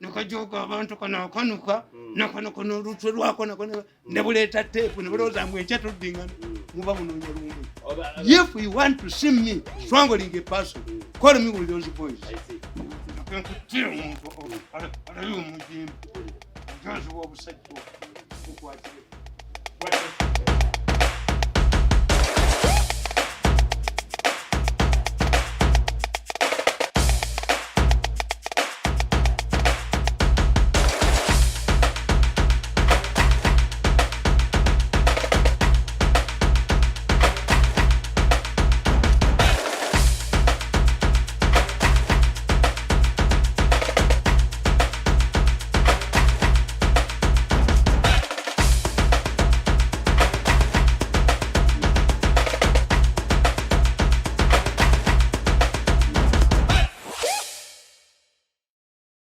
nokojoga abantu konokonuka nokonokono olutwe lwako ne buleeta teepu ne bulowooza mwe enkya tuddingana muba munoonya lumbe. If you want to see me strangling a person, call me with those boys. Alayo omujimbi ojozi w'obusajja bukwatire